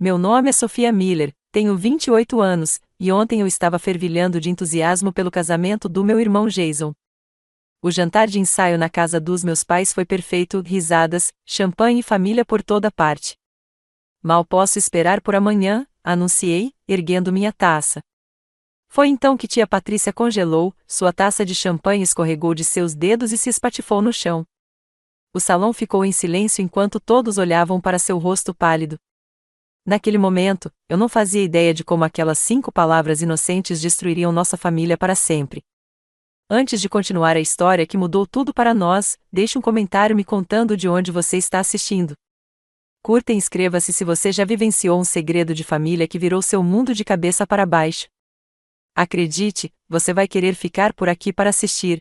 Meu nome é Sofia Miller, tenho 28 anos, e ontem eu estava fervilhando de entusiasmo pelo casamento do meu irmão Jason. O jantar de ensaio na casa dos meus pais foi perfeito, risadas, champanhe e família por toda parte. Mal posso esperar por amanhã, anunciei, erguendo minha taça. Foi então que tia Patrícia congelou, sua taça de champanhe escorregou de seus dedos e se espatifou no chão. O salão ficou em silêncio enquanto todos olhavam para seu rosto pálido. Naquele momento, eu não fazia ideia de como aquelas 5 palavras inocentes destruiriam nossa família para sempre. Antes de continuar a história que mudou tudo para nós, deixe um comentário me contando de onde você está assistindo. Curta e inscreva-se se você já vivenciou um segredo de família que virou seu mundo de cabeça para baixo. Acredite, você vai querer ficar por aqui para assistir.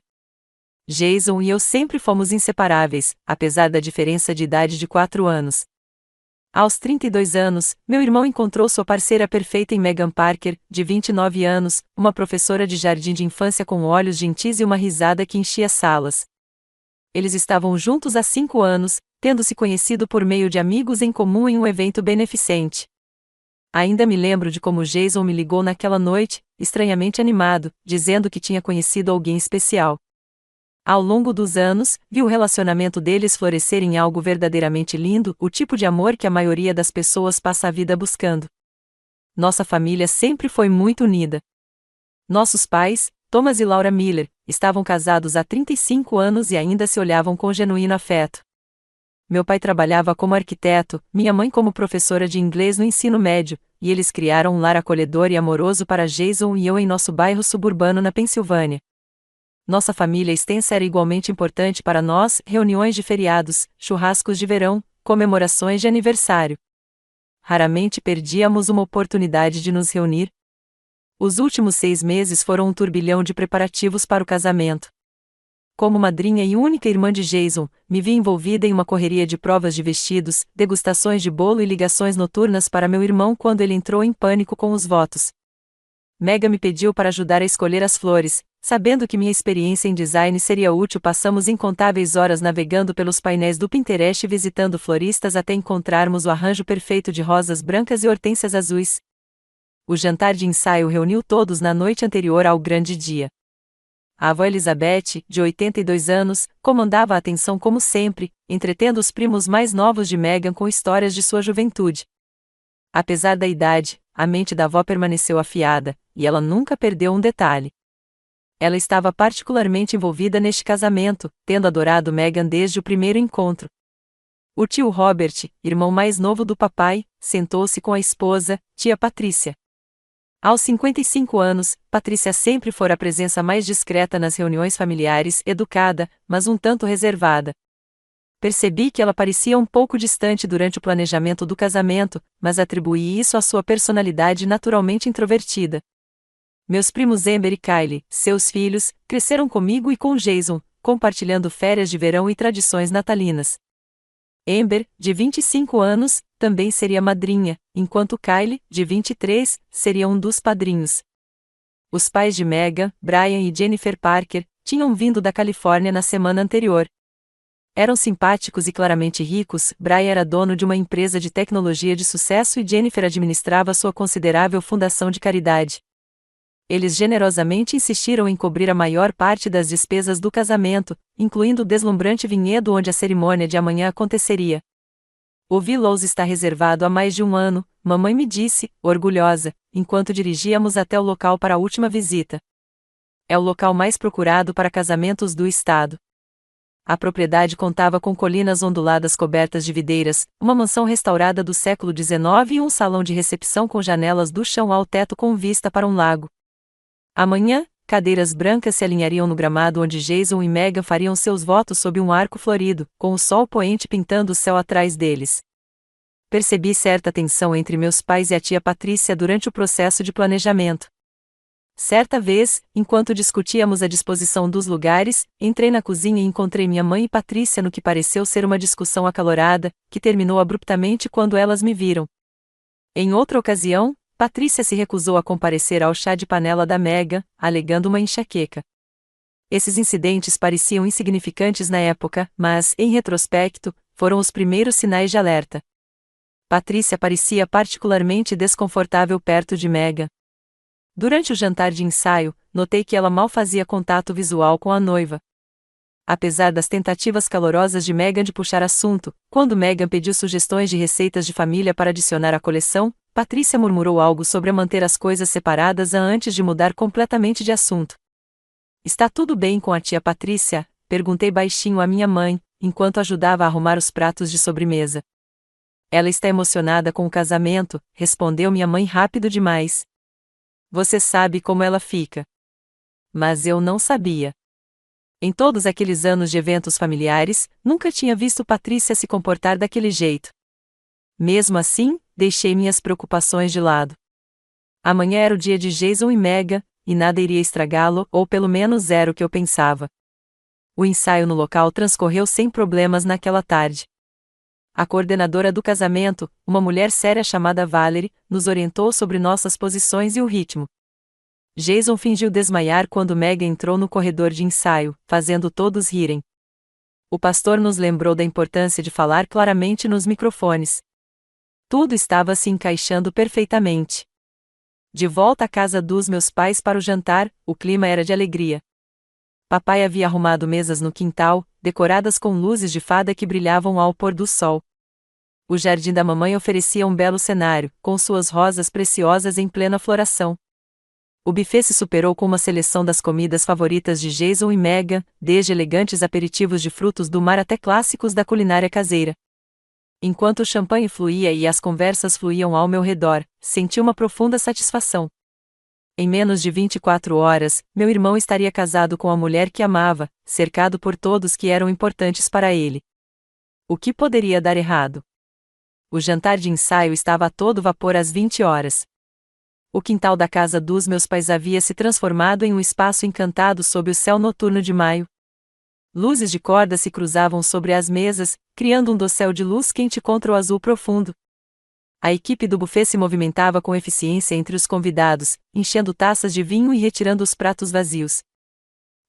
Jason e eu sempre fomos inseparáveis, apesar da diferença de idade de 4 anos. Aos 32 anos, meu irmão encontrou sua parceira perfeita em Megan Parker, de 29 anos, uma professora de jardim de infância com olhos gentis e uma risada que enchia salas. Eles estavam juntos há 5 anos, tendo se conhecido por meio de amigos em comum em um evento beneficente. Ainda me lembro de como Jason me ligou naquela noite, estranhamente animado, dizendo que tinha conhecido alguém especial. Ao longo dos anos, vi o relacionamento deles florescer em algo verdadeiramente lindo, o tipo de amor que a maioria das pessoas passa a vida buscando. Nossa família sempre foi muito unida. Nossos pais, Thomas e Laura Miller, estavam casados há 35 anos e ainda se olhavam com genuíno afeto. Meu pai trabalhava como arquiteto, minha mãe como professora de inglês no ensino médio, e eles criaram um lar acolhedor e amoroso para Jason e eu em nosso bairro suburbano na Pensilvânia. Nossa família extensa era igualmente importante para nós, reuniões de feriados, churrascos de verão, comemorações de aniversário. Raramente perdíamos uma oportunidade de nos reunir. Os últimos 6 meses foram um turbilhão de preparativos para o casamento. Como madrinha e única irmã de Jason, me vi envolvida em uma correria de provas de vestidos, degustações de bolo e ligações noturnas para meu irmão quando ele entrou em pânico com os votos. Megan me pediu para ajudar a escolher as flores. Sabendo que minha experiência em design seria útil, passamos incontáveis horas navegando pelos painéis do Pinterest e visitando floristas até encontrarmos o arranjo perfeito de rosas brancas e hortênsias azuis. O jantar de ensaio reuniu todos na noite anterior ao grande dia. A avó Elizabeth, de 82 anos, comandava a atenção como sempre, entretendo os primos mais novos de Megan com histórias de sua juventude. Apesar da idade, a mente da avó permaneceu afiada, e ela nunca perdeu um detalhe. Ela estava particularmente envolvida neste casamento, tendo adorado Megan desde o primeiro encontro. O tio Robert, irmão mais novo do papai, sentou-se com a esposa, tia Patrícia. Aos 55 anos, Patrícia sempre fora a presença mais discreta nas reuniões familiares, educada, mas um tanto reservada. Percebi que ela parecia um pouco distante durante o planejamento do casamento, mas atribuí isso à sua personalidade naturalmente introvertida. Meus primos Amber e Kylie, seus filhos, cresceram comigo e com Jason, compartilhando férias de verão e tradições natalinas. Amber, de 25 anos, também seria madrinha, enquanto Kylie, de 23, seria um dos padrinhos. Os pais de Megan, Brian e Jennifer Parker, tinham vindo da Califórnia na semana anterior. Eram simpáticos e claramente ricos. Brian era dono de uma empresa de tecnologia de sucesso e Jennifer administrava sua considerável fundação de caridade. Eles generosamente insistiram em cobrir a maior parte das despesas do casamento, incluindo o deslumbrante vinhedo onde a cerimônia de amanhã aconteceria. O Willows está reservado há mais de 1 ano, mamãe me disse, orgulhosa, enquanto dirigíamos até o local para a última visita. É o local mais procurado para casamentos do estado. A propriedade contava com colinas onduladas cobertas de videiras, uma mansão restaurada do século XIX e um salão de recepção com janelas do chão ao teto com vista para um lago. Amanhã, cadeiras brancas se alinhariam no gramado onde Jason e Megan fariam seus votos sob um arco florido, com o sol poente pintando o céu atrás deles. Percebi certa tensão entre meus pais e a tia Patrícia durante o processo de planejamento. Certa vez, enquanto discutíamos a disposição dos lugares, entrei na cozinha e encontrei minha mãe e Patrícia no que pareceu ser uma discussão acalorada, que terminou abruptamente quando elas me viram. Em outra ocasião, Patrícia se recusou a comparecer ao chá de panela da Megan, alegando uma enxaqueca. Esses incidentes pareciam insignificantes na época, mas, em retrospecto, foram os primeiros sinais de alerta. Patrícia parecia particularmente desconfortável perto de Megan. Durante o jantar de ensaio, notei que ela mal fazia contato visual com a noiva. Apesar das tentativas calorosas de Megan de puxar assunto, quando Megan pediu sugestões de receitas de família para adicionar à coleção, Patrícia murmurou algo sobre manter as coisas separadas antes de mudar completamente de assunto. Está tudo bem com a tia Patrícia? Perguntei baixinho à minha mãe, enquanto ajudava a arrumar os pratos de sobremesa. Ela está emocionada com o casamento, respondeu minha mãe rápido demais. Você sabe como ela fica. Mas eu não sabia. Em todos aqueles anos de eventos familiares, nunca tinha visto Patrícia se comportar daquele jeito. Mesmo assim, deixei minhas preocupações de lado. Amanhã era o dia de Jason e Megan, e nada iria estragá-lo, ou pelo menos era o que eu pensava. O ensaio no local transcorreu sem problemas naquela tarde. A coordenadora do casamento, uma mulher séria chamada Valerie, nos orientou sobre nossas posições e o ritmo. Jason fingiu desmaiar quando Megan entrou no corredor de ensaio, fazendo todos rirem. O pastor nos lembrou da importância de falar claramente nos microfones. Tudo estava se encaixando perfeitamente. De volta à casa dos meus pais para o jantar, o clima era de alegria. Papai havia arrumado mesas no quintal, decoradas com luzes de fada que brilhavam ao pôr do sol. O jardim da mamãe oferecia um belo cenário, com suas rosas preciosas em plena floração. O buffet se superou com uma seleção das comidas favoritas de Jason e Megan, desde elegantes aperitivos de frutos do mar até clássicos da culinária caseira. Enquanto o champanhe fluía e as conversas fluíam ao meu redor, senti uma profunda satisfação. Em menos de 24 horas, meu irmão estaria casado com a mulher que amava, cercado por todos que eram importantes para ele. O que poderia dar errado? O jantar de ensaio estava a todo vapor às 20 horas. O quintal da casa dos meus pais havia se transformado em um espaço encantado sob o céu noturno de maio. Luzes de corda se cruzavam sobre as mesas, criando um dossel de luz quente contra o azul profundo. A equipe do buffet se movimentava com eficiência entre os convidados, enchendo taças de vinho e retirando os pratos vazios.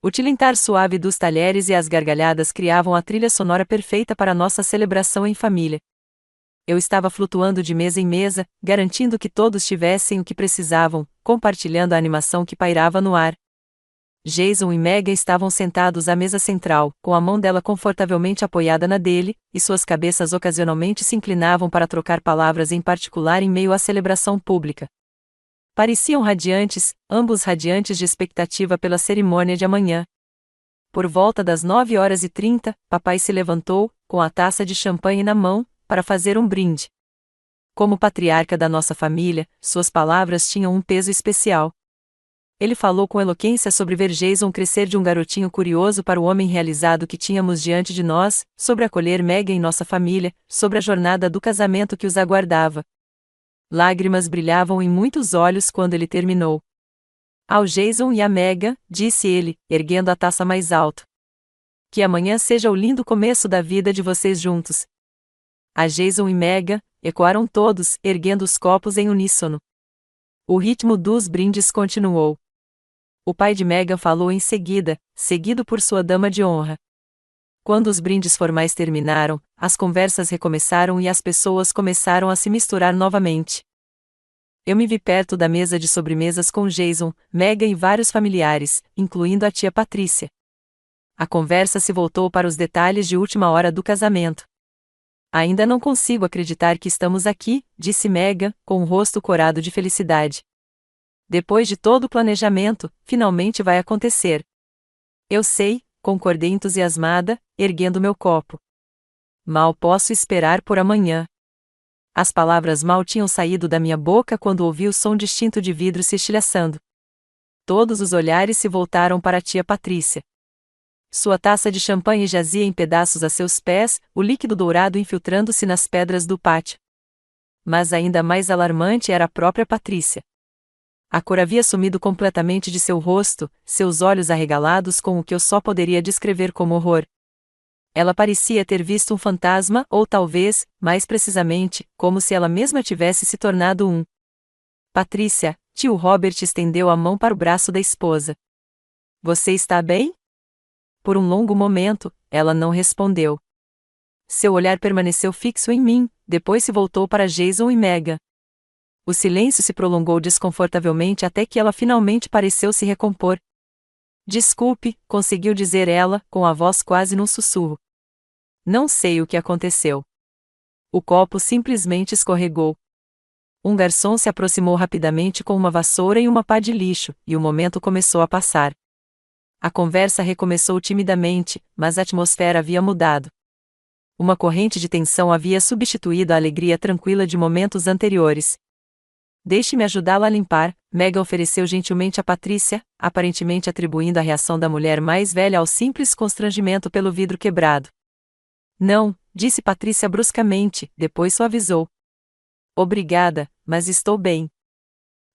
O tilintar suave dos talheres e as gargalhadas criavam a trilha sonora perfeita para nossa celebração em família. Eu estava flutuando de mesa em mesa, garantindo que todos tivessem o que precisavam, compartilhando a animação que pairava no ar. Jason e Megan estavam sentados à mesa central, com a mão dela confortavelmente apoiada na dele, e suas cabeças ocasionalmente se inclinavam para trocar palavras em particular em meio à celebração pública. Pareciam radiantes, ambos radiantes de expectativa pela cerimônia de amanhã. Por volta das 9h30, papai se levantou, com a taça de champanhe na mão, para fazer um brinde. Como patriarca da nossa família, suas palavras tinham um peso especial. Ele falou com eloquência sobre ver Jason crescer de um garotinho curioso para o homem realizado que tínhamos diante de nós, sobre acolher Megan em nossa família, sobre a jornada do casamento que os aguardava. Lágrimas brilhavam em muitos olhos quando ele terminou. Ao Jason e à Megan, disse ele, erguendo a taça mais alto. Que amanhã seja o lindo começo da vida de vocês juntos. A Jason e Megan, ecoaram todos, erguendo os copos em uníssono. O ritmo dos brindes continuou. O pai de Megan falou em seguida, seguido por sua dama de honra. Quando os brindes formais terminaram, as conversas recomeçaram e as pessoas começaram a se misturar novamente. Eu me vi perto da mesa de sobremesas com Jason, Megan e vários familiares, incluindo a tia Patrícia. A conversa se voltou para os detalhes de última hora do casamento. Ainda não consigo acreditar que estamos aqui, disse Megan, com o rosto corado de felicidade. Depois de todo o planejamento, finalmente vai acontecer. Eu sei, concordei entusiasmada, erguendo meu copo. Mal posso esperar por amanhã. As palavras mal tinham saído da minha boca quando ouvi o som distinto de vidro se estilhaçando. Todos os olhares se voltaram para a tia Patrícia. Sua taça de champanhe jazia em pedaços a seus pés, o líquido dourado infiltrando-se nas pedras do pátio. Mas ainda mais alarmante era a própria Patrícia. A cor havia sumido completamente de seu rosto, seus olhos arregalados com o que eu só poderia descrever como horror. Ela parecia ter visto um fantasma ou talvez, mais precisamente, como se ela mesma tivesse se tornado um. Patrícia, tio Robert estendeu a mão para o braço da esposa. Você está bem? Por um longo momento, ela não respondeu. Seu olhar permaneceu fixo em mim, depois se voltou para Jason e Megan. O silêncio se prolongou desconfortavelmente até que ela finalmente pareceu se recompor. Desculpe, conseguiu dizer ela, com a voz quase num sussurro. Não sei o que aconteceu. O copo simplesmente escorregou. Um garçom se aproximou rapidamente com uma vassoura e uma pá de lixo, e o momento começou a passar. A conversa recomeçou timidamente, mas a atmosfera havia mudado. Uma corrente de tensão havia substituído a alegria tranquila de momentos anteriores. Deixe-me ajudá-la a limpar, Megan ofereceu gentilmente a Patrícia, aparentemente atribuindo a reação da mulher mais velha ao simples constrangimento pelo vidro quebrado. Não, disse Patrícia bruscamente, depois suavizou. Obrigada, mas estou bem.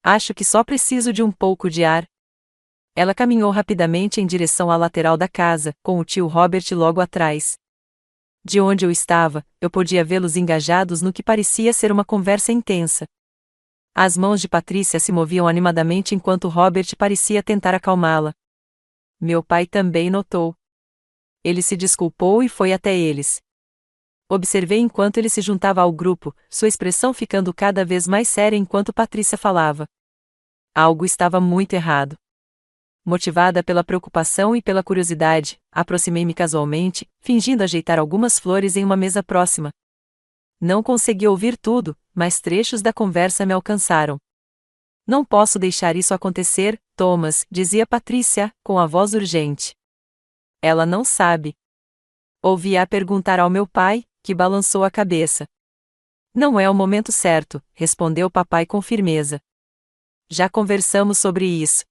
Acho que só preciso de um pouco de ar. Ela caminhou rapidamente em direção à lateral da casa, com o tio Robert logo atrás. De onde eu estava, eu podia vê-los engajados no que parecia ser uma conversa intensa. As mãos de Patrícia se moviam animadamente enquanto Robert parecia tentar acalmá-la. Meu pai também notou. Ele se desculpou e foi até eles. Observei enquanto ele se juntava ao grupo, sua expressão ficando cada vez mais séria enquanto Patrícia falava. Algo estava muito errado. Motivada pela preocupação e pela curiosidade, aproximei-me casualmente, fingindo ajeitar algumas flores em uma mesa próxima. Não consegui ouvir tudo, mas trechos da conversa me alcançaram. Não posso deixar isso acontecer, Thomas, dizia Patrícia, com a voz urgente. Ela não sabe. Ouvi-a perguntar ao meu pai, que balançou a cabeça. Não é o momento certo, respondeu papai com firmeza. Já conversamos sobre isso.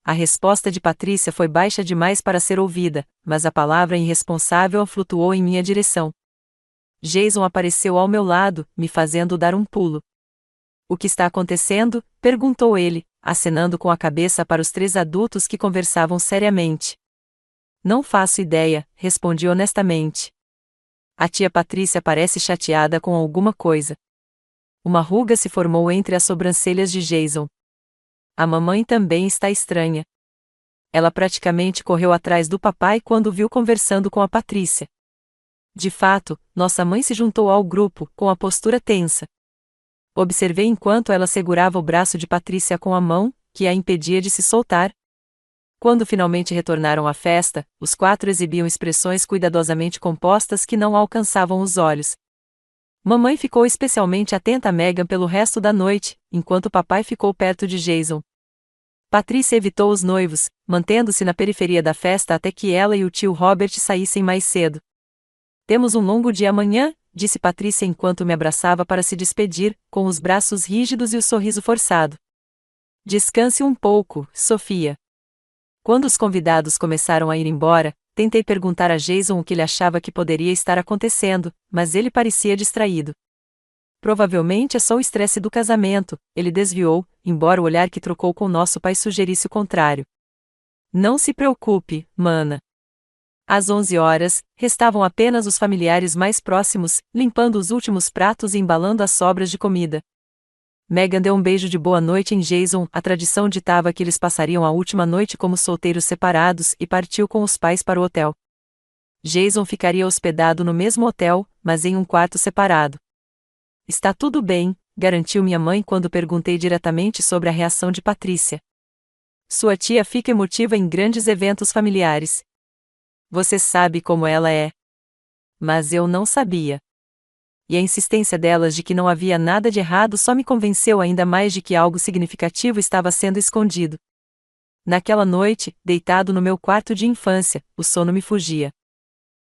A resposta de Patrícia foi baixa demais para ser ouvida, mas a palavra irresponsável flutuou em minha direção. Jason apareceu ao meu lado, me fazendo dar um pulo. O que está acontecendo? Perguntou ele, acenando com a cabeça para os 3 adultos que conversavam seriamente. Não faço ideia, respondi honestamente. A tia Patrícia parece chateada com alguma coisa. Uma ruga se formou entre as sobrancelhas de Jason. A mamãe também está estranha. Ela praticamente correu atrás do papai quando o viu conversando com a Patrícia. De fato, nossa mãe se juntou ao grupo, com a postura tensa. Observei enquanto ela segurava o braço de Patrícia com a mão, que a impedia de se soltar. Quando finalmente retornaram à festa, os 4 exibiam expressões cuidadosamente compostas que não alcançavam os olhos. Mamãe ficou especialmente atenta a Megan pelo resto da noite, enquanto papai ficou perto de Jason. Patrícia evitou os noivos, mantendo-se na periferia da festa até que ela e o tio Robert saíssem mais cedo. Temos um longo dia amanhã, disse Patrícia enquanto me abraçava para se despedir, com os braços rígidos e o sorriso forçado. Descanse um pouco, Sofia. Quando os convidados começaram a ir embora, tentei perguntar a Jason o que ele achava que poderia estar acontecendo, mas ele parecia distraído. Provavelmente é só o estresse do casamento, ele desviou, embora o olhar que trocou com nosso pai sugerisse o contrário. Não se preocupe, mana. Às 11 horas, restavam apenas os familiares mais próximos, limpando os últimos pratos e embalando as sobras de comida. Megan deu um beijo de boa noite em Jason, a tradição ditava que eles passariam a última noite como solteiros separados e partiu com os pais para o hotel. Jason ficaria hospedado no mesmo hotel, mas em um quarto separado. Está tudo bem, garantiu minha mãe quando perguntei diretamente sobre a reação de Patrícia. Sua tia fica emotiva em grandes eventos familiares. Você sabe como ela é. Mas eu não sabia. E a insistência delas de que não havia nada de errado só me convenceu ainda mais de que algo significativo estava sendo escondido. Naquela noite, deitado no meu quarto de infância, o sono me fugia.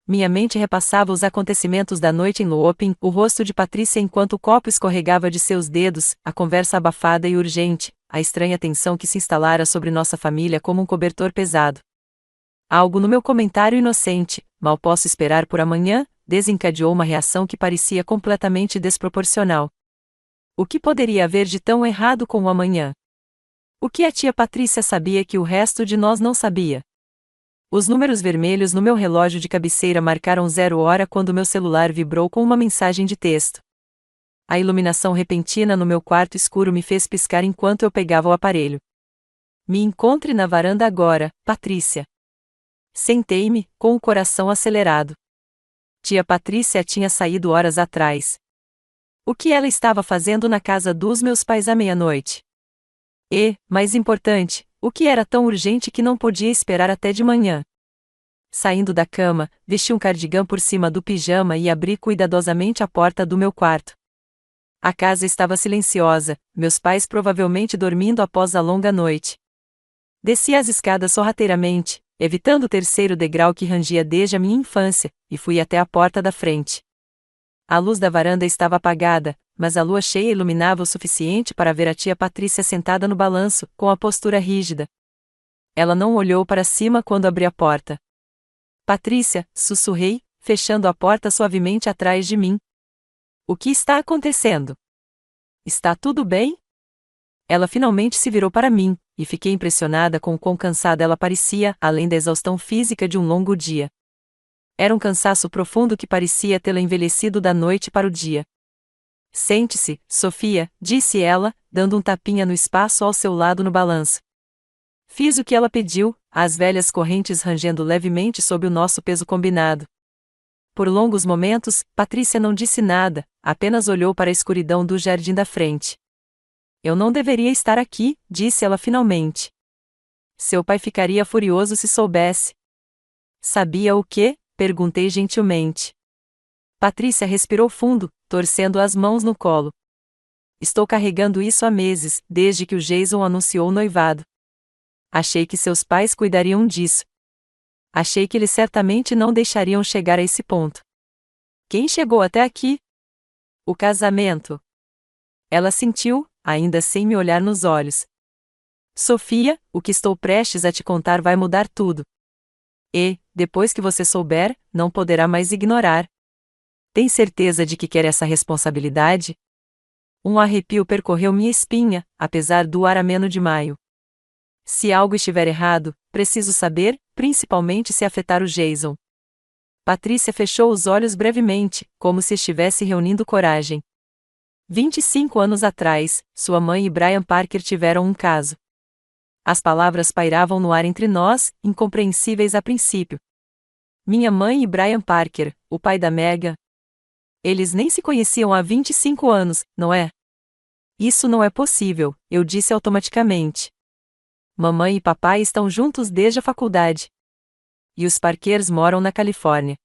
Minha mente repassava os acontecimentos da noite em looping, o rosto de Patrícia enquanto o copo escorregava de seus dedos, a conversa abafada e urgente, a estranha tensão que se instalara sobre nossa família como um cobertor pesado. Algo no meu comentário inocente, mal posso esperar por amanhã, desencadeou uma reação que parecia completamente desproporcional. O que poderia haver de tão errado com o amanhã? O que a tia Patrícia sabia que o resto de nós não sabia? Os números vermelhos no meu relógio de cabeceira marcaram 0 hora quando meu celular vibrou com uma mensagem de texto. A iluminação repentina no meu quarto escuro me fez piscar enquanto eu pegava o aparelho. Me encontre na varanda agora, Patrícia. Sentei-me, com o coração acelerado. Tia Patrícia tinha saído horas atrás. O que ela estava fazendo na casa dos meus pais à meia-noite? E, mais importante, o que era tão urgente que não podia esperar até de manhã? Saindo da cama, vesti um cardigã por cima do pijama e abri cuidadosamente a porta do meu quarto. A casa estava silenciosa, meus pais provavelmente dormindo após a longa noite. Desci as escadas sorrateiramente, evitando o terceiro degrau que rangia desde a minha infância, e fui até a porta da frente. A luz da varanda estava apagada, mas a lua cheia iluminava o suficiente para ver a tia Patrícia sentada no balanço, com a postura rígida. Ela não olhou para cima quando abri a porta. Patrícia, sussurrei, fechando a porta suavemente atrás de mim. O que está acontecendo? Está tudo bem? Ela finalmente se virou para mim, e fiquei impressionada com o quão cansada ela parecia, além da exaustão física de um longo dia. Era um cansaço profundo que parecia tê-la envelhecido da noite para o dia. Sente-se, Sofia, disse ela, dando um tapinha no espaço ao seu lado no balanço. Fiz o que ela pediu, as velhas correntes rangendo levemente sob o nosso peso combinado. Por longos momentos, Patrícia não disse nada, apenas olhou para a escuridão do jardim da frente. Eu não deveria estar aqui, disse ela finalmente. Seu pai ficaria furioso se soubesse. Sabia o quê? Perguntei gentilmente. Patrícia respirou fundo, torcendo as mãos no colo. Estou carregando isso há meses, desde que o Jason anunciou o noivado. Achei que seus pais cuidariam disso. Achei que eles certamente não deixariam chegar a esse ponto. Quem chegou até aqui? O casamento. Ela sentiu, ainda sem me olhar nos olhos. Sofia, o que estou prestes a te contar vai mudar tudo. E, depois que você souber, não poderá mais ignorar. Tem certeza de que quer essa responsabilidade? Um arrepio percorreu minha espinha, apesar do ar ameno de maio. Se algo estiver errado, preciso saber, principalmente se afetar o Jason. Patrícia fechou os olhos brevemente, como se estivesse reunindo coragem. 25 anos atrás, sua mãe e Brian Parker tiveram um caso. As palavras pairavam no ar entre nós, incompreensíveis a princípio. Minha mãe e Brian Parker, o pai da Megan. Eles nem se conheciam há 25 anos, não é? Isso não é possível, eu disse automaticamente. Mamãe e papai estão juntos desde a faculdade. E os Parkers moram na Califórnia.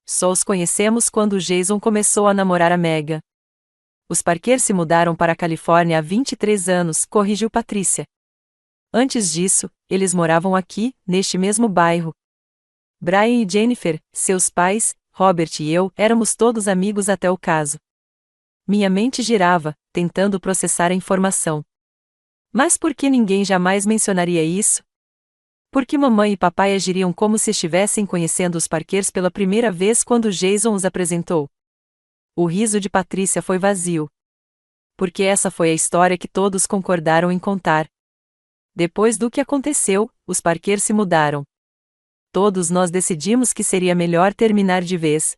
Só os conhecemos quando o Jason começou a namorar a Megan. Os Parkers se mudaram para a Califórnia há 23 anos, corrigiu Patrícia. Antes disso, eles moravam aqui, neste mesmo bairro. Brian e Jennifer, seus pais, Robert e eu, éramos todos amigos até o caso. Minha mente girava, tentando processar a informação. Mas por que ninguém jamais mencionaria isso? Por que mamãe e papai agiriam como se estivessem conhecendo os Parkers pela primeira vez quando Jason os apresentou? O riso de Patrícia foi vazio. Porque essa foi a história que todos concordaram em contar. Depois do que aconteceu, os Parkers se mudaram. Todos nós decidimos que seria melhor terminar de vez.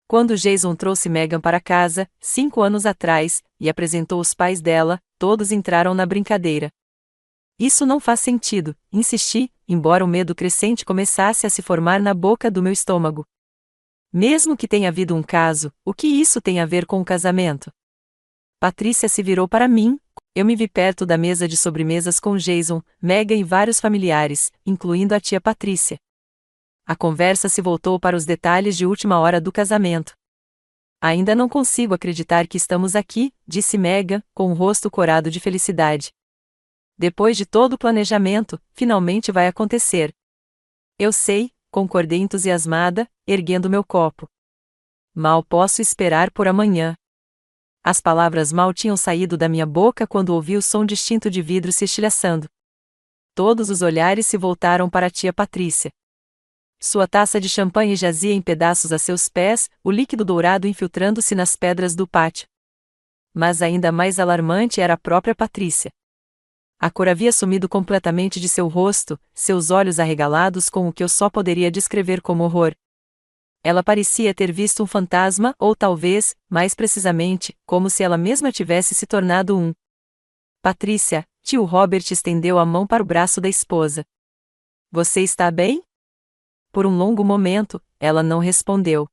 Quando Jason trouxe Megan para casa, 5 anos atrás, e apresentou os pais dela, todos entraram na brincadeira. Isso não faz sentido, insisti, embora o medo crescente começasse a se formar na boca do meu estômago. Mesmo que tenha havido um caso, o que isso tem a ver com o casamento? Patrícia se virou para mim. Eu me vi perto da mesa de sobremesas com Jason, Megan e vários familiares, incluindo a tia Patrícia. A conversa se voltou para os detalhes de última hora do casamento. Ainda não consigo acreditar que estamos aqui, disse Megan, com o rosto corado de felicidade. Depois de todo o planejamento, finalmente vai acontecer. Eu sei, concordei entusiasmada, erguendo meu copo. Mal posso esperar por amanhã. As palavras mal tinham saído da minha boca quando ouvi o som distinto de vidro se estilhaçando. Todos os olhares se voltaram para a tia Patrícia. Sua taça de champanhe jazia em pedaços a seus pés, o líquido dourado infiltrando-se nas pedras do pátio. Mas ainda mais alarmante era a própria Patrícia. A cor havia sumido completamente de seu rosto, seus olhos arregalados com o que eu só poderia descrever como horror. Ela parecia ter visto um fantasma ou talvez, mais precisamente, como se ela mesma tivesse se tornado um. Patrícia, tio Robert estendeu a mão para o braço da esposa. Você está bem? Por um longo momento, ela não respondeu.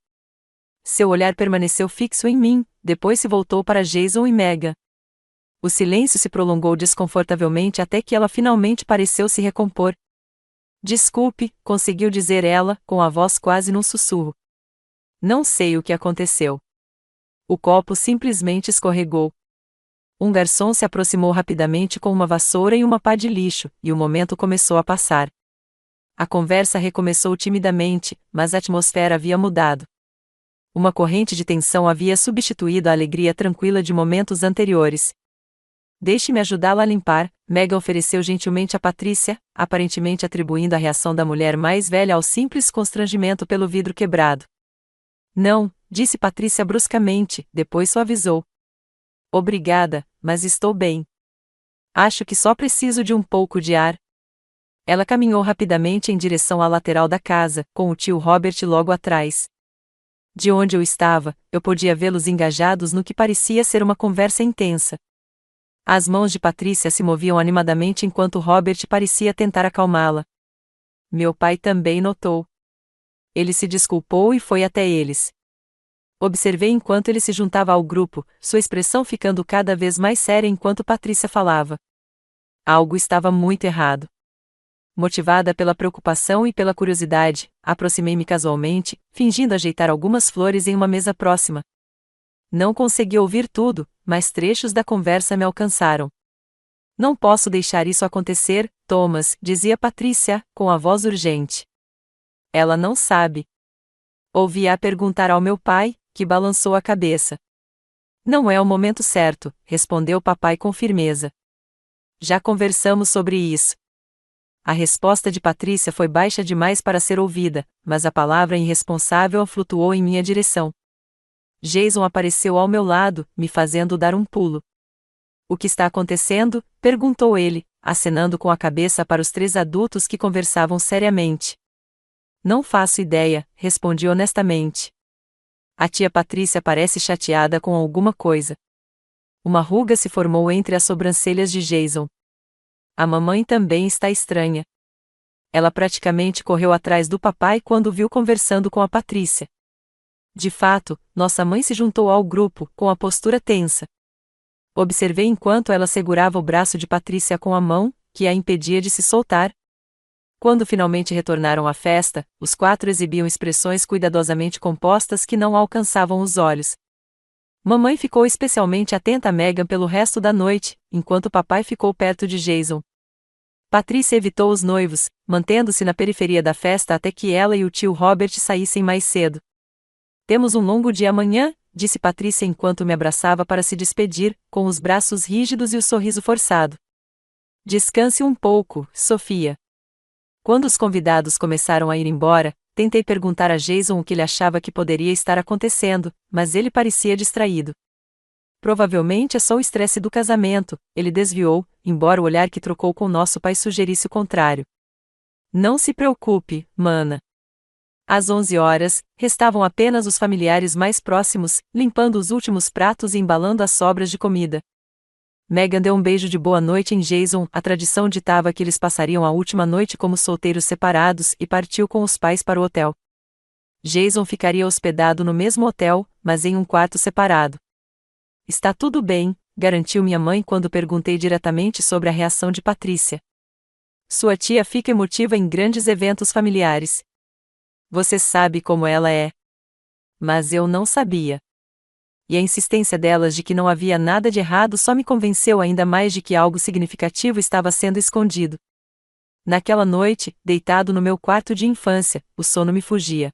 Seu olhar permaneceu fixo em mim, depois se voltou para Jason e Megan. O silêncio se prolongou desconfortavelmente até que ela finalmente pareceu se recompor. Desculpe, conseguiu dizer ela, com a voz quase num sussurro. Não sei o que aconteceu. O copo simplesmente escorregou. Um garçom se aproximou rapidamente com uma vassoura e uma pá de lixo, e o momento começou a passar. A conversa recomeçou timidamente, mas a atmosfera havia mudado. Uma corrente de tensão havia substituído a alegria tranquila de momentos anteriores. Deixe-me ajudá-la a limpar, Megan ofereceu gentilmente a Patrícia, aparentemente atribuindo a reação da mulher mais velha ao simples constrangimento pelo vidro quebrado. Não, disse Patrícia bruscamente, depois suavizou. Obrigada, mas estou bem. Acho que só preciso de um pouco de ar. Ela caminhou rapidamente em direção à lateral da casa, com o tio Robert logo atrás. De onde eu estava, eu podia vê-los engajados no que parecia ser uma conversa intensa. As mãos de Patrícia se moviam animadamente enquanto Robert parecia tentar acalmá-la. Meu pai também notou. Ele se desculpou e foi até eles. Observei enquanto ele se juntava ao grupo, sua expressão ficando cada vez mais séria enquanto Patrícia falava. Algo estava muito errado. Motivada pela preocupação e pela curiosidade, aproximei-me casualmente, fingindo ajeitar algumas flores em uma mesa próxima. Não consegui ouvir tudo, mas trechos da conversa me alcançaram. Não posso deixar isso acontecer, Thomas, dizia Patrícia, com a voz urgente. Ela não sabe. Ouvi-a perguntar ao meu pai, que balançou a cabeça. Não é o momento certo, respondeu papai com firmeza. Já conversamos sobre isso. A resposta de Patrícia foi baixa demais para ser ouvida, mas a palavra irresponsável flutuou em minha direção. Jason apareceu ao meu lado, me fazendo dar um pulo. O que está acontecendo? Perguntou ele, acenando com a cabeça para os 3 adultos que conversavam seriamente. Não faço ideia, respondi honestamente. A tia Patrícia parece chateada com alguma coisa. Uma ruga se formou entre as sobrancelhas de Jason. A mamãe também está estranha. Ela praticamente correu atrás do papai quando o viu conversando com a Patrícia. De fato, nossa mãe se juntou ao grupo, com a postura tensa. Observei enquanto ela segurava o braço de Patrícia com a mão, que a impedia de se soltar. Quando finalmente retornaram à festa, os 4 exibiam expressões cuidadosamente compostas que não alcançavam os olhos. Mamãe ficou especialmente atenta a Megan pelo resto da noite, enquanto papai ficou perto de Jason. Patrícia evitou os noivos, mantendo-se na periferia da festa até que ela e o tio Robert saíssem mais cedo. Temos um longo dia amanhã, disse Patrícia enquanto me abraçava para se despedir, com os braços rígidos e o sorriso forçado. Descanse um pouco, Sofia. Quando os convidados começaram a ir embora, tentei perguntar a Jason o que ele achava que poderia estar acontecendo, mas ele parecia distraído. Provavelmente é só o estresse do casamento, ele desviou, embora o olhar que trocou com nosso pai sugerisse o contrário. Não se preocupe, mana. Às 11 horas, restavam apenas os familiares mais próximos, limpando os últimos pratos e embalando as sobras de comida. Megan deu um beijo de boa noite em Jason, a tradição ditava que eles passariam a última noite como solteiros separados e partiu com os pais para o hotel. Jason ficaria hospedado no mesmo hotel, mas em um quarto separado. Está tudo bem, garantiu minha mãe quando perguntei diretamente sobre a reação de Patrícia. Sua tia fica emotiva em grandes eventos familiares. Você sabe como ela é. Mas eu não sabia. E a insistência delas de que não havia nada de errado só me convenceu ainda mais de que algo significativo estava sendo escondido. Naquela noite, deitado no meu quarto de infância, o sono me fugia.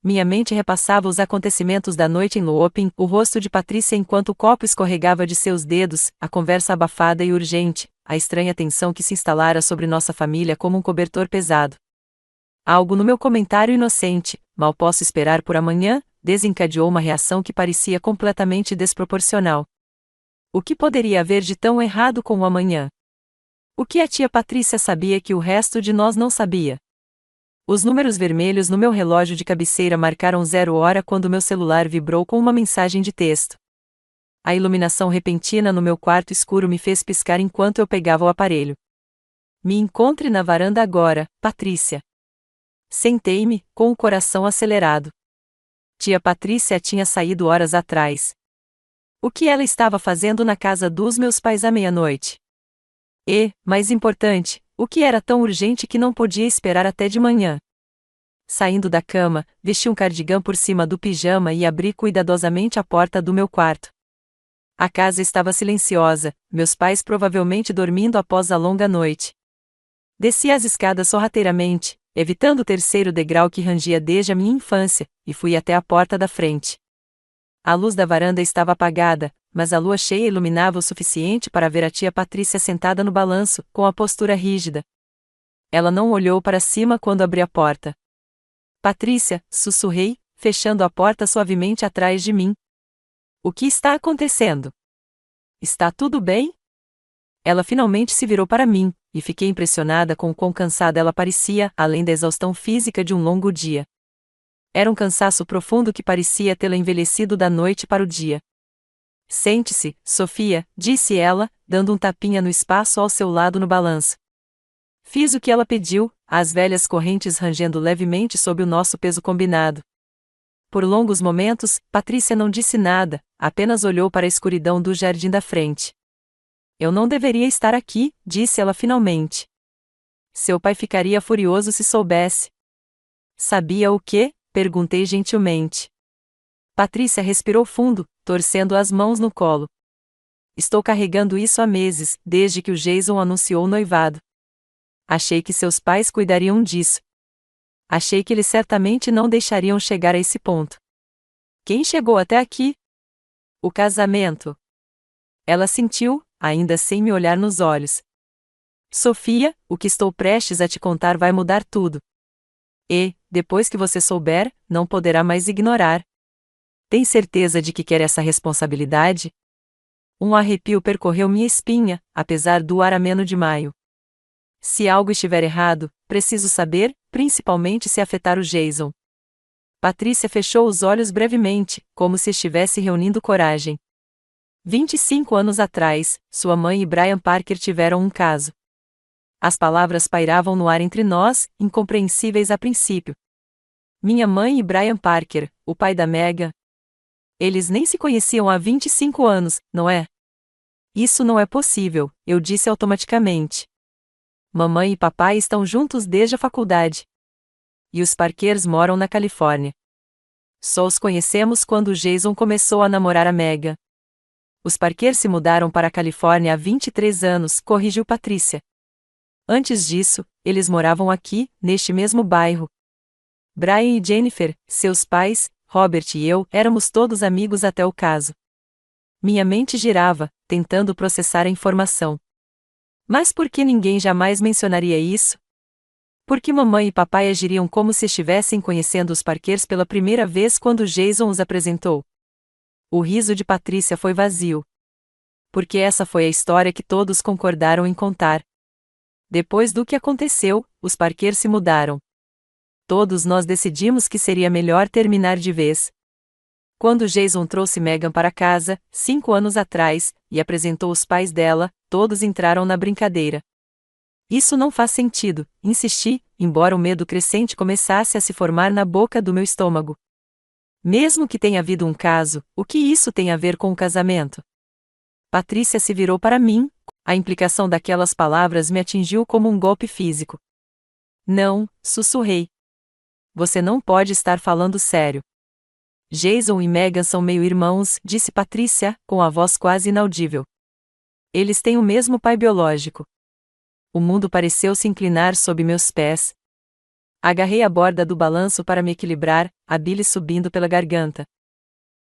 Minha mente repassava os acontecimentos da noite em looping, o rosto de Patrícia enquanto o copo escorregava de seus dedos, a conversa abafada e urgente, a estranha tensão que se instalara sobre nossa família como um cobertor pesado. Algo no meu comentário inocente, mal posso esperar por amanhã, desencadeou uma reação que parecia completamente desproporcional. O que poderia haver de tão errado com o amanhã? O que a tia Patrícia sabia que o resto de nós não sabia? Os números vermelhos no meu relógio de cabeceira marcaram 0 hora quando meu celular vibrou com uma mensagem de texto. A iluminação repentina no meu quarto escuro me fez piscar enquanto eu pegava o aparelho. Me encontre na varanda agora, Patrícia. Sentei-me, com o coração acelerado. Tia Patrícia tinha saído horas atrás. O que ela estava fazendo na casa dos meus pais à meia-noite? E, mais importante, o que era tão urgente que não podia esperar até de manhã? Saindo da cama, vesti um cardigã por cima do pijama e abri cuidadosamente a porta do meu quarto. A casa estava silenciosa, meus pais provavelmente dormindo após a longa noite. Desci as escadas sorrateiramente, evitando o terceiro degrau que rangia desde a minha infância, e fui até a porta da frente. A luz da varanda estava apagada, mas a lua cheia iluminava o suficiente para ver a tia Patrícia sentada no balanço, com a postura rígida. Ela não olhou para cima quando abri a porta. Patrícia, sussurrei, fechando a porta suavemente atrás de mim. O que está acontecendo? Está tudo bem? Ela finalmente se virou para mim, e fiquei impressionada com o quão cansada ela parecia, além da exaustão física de um longo dia. Era um cansaço profundo que parecia tê-la envelhecido da noite para o dia. Sente-se, Sofia, disse ela, dando um tapinha no espaço ao seu lado no balanço. Fiz o que ela pediu, as velhas correntes rangendo levemente sob o nosso peso combinado. Por longos momentos, Patrícia não disse nada, apenas olhou para a escuridão do jardim da frente. Eu não deveria estar aqui, disse ela finalmente. Seu pai ficaria furioso se soubesse. Sabia o quê? Perguntei gentilmente. Patrícia respirou fundo, torcendo as mãos no colo. Estou carregando isso há meses, desde que o Jason anunciou o noivado. Achei que seus pais cuidariam disso. Achei que eles certamente não deixariam chegar a esse ponto. Quem chegou até aqui? O casamento. Ela sentiu, ainda sem me olhar nos olhos. Sofia, o que estou prestes a te contar vai mudar tudo. E, depois que você souber, não poderá mais ignorar. Tem certeza de que quer essa responsabilidade? Um arrepio percorreu minha espinha, apesar do ar ameno de maio. Se algo estiver errado, preciso saber, principalmente se afetar o Jason. Patrícia fechou os olhos brevemente, como se estivesse reunindo coragem. 25 anos atrás, sua mãe e Brian Parker tiveram um caso. As palavras pairavam no ar entre nós, incompreensíveis a princípio. Minha mãe e Brian Parker, o pai da Megan. Eles nem se conheciam há 25 anos, não é? Isso não é possível, eu disse automaticamente. Mamãe e papai estão juntos desde a faculdade. E os Parkers moram na Califórnia. Só os conhecemos quando o Jason começou a namorar a Megan. Os Parkers se mudaram para a Califórnia há 23 anos, corrigiu Patrícia. Antes disso, eles moravam aqui, neste mesmo bairro. Brian e Jennifer, seus pais, Robert e eu, éramos todos amigos até o caso. Minha mente girava, tentando processar a informação. Mas por que ninguém jamais mencionaria isso? Por que mamãe e papai agiriam como se estivessem conhecendo os Parkers pela primeira vez quando Jason os apresentou? O riso de Patrícia foi vazio. Porque essa foi a história que todos concordaram em contar. Depois do que aconteceu, os Parkers se mudaram. Todos nós decidimos que seria melhor terminar de vez. Quando Jason trouxe Megan para casa, 5 anos atrás, e apresentou os pais dela, todos entraram na brincadeira. Isso não faz sentido, insisti, embora o medo crescente começasse a se formar na boca do meu estômago. Mesmo que tenha havido um caso, o que isso tem a ver com o casamento? Patrícia se virou para mim, a implicação daquelas palavras me atingiu como um golpe físico. Não, sussurrei. Você não pode estar falando sério. Jason e Megan são meio-irmãos, disse Patrícia, com a voz quase inaudível. Eles têm o mesmo pai biológico. O mundo pareceu se inclinar sob meus pés. Agarrei a borda do balanço para me equilibrar, a bile subindo pela garganta.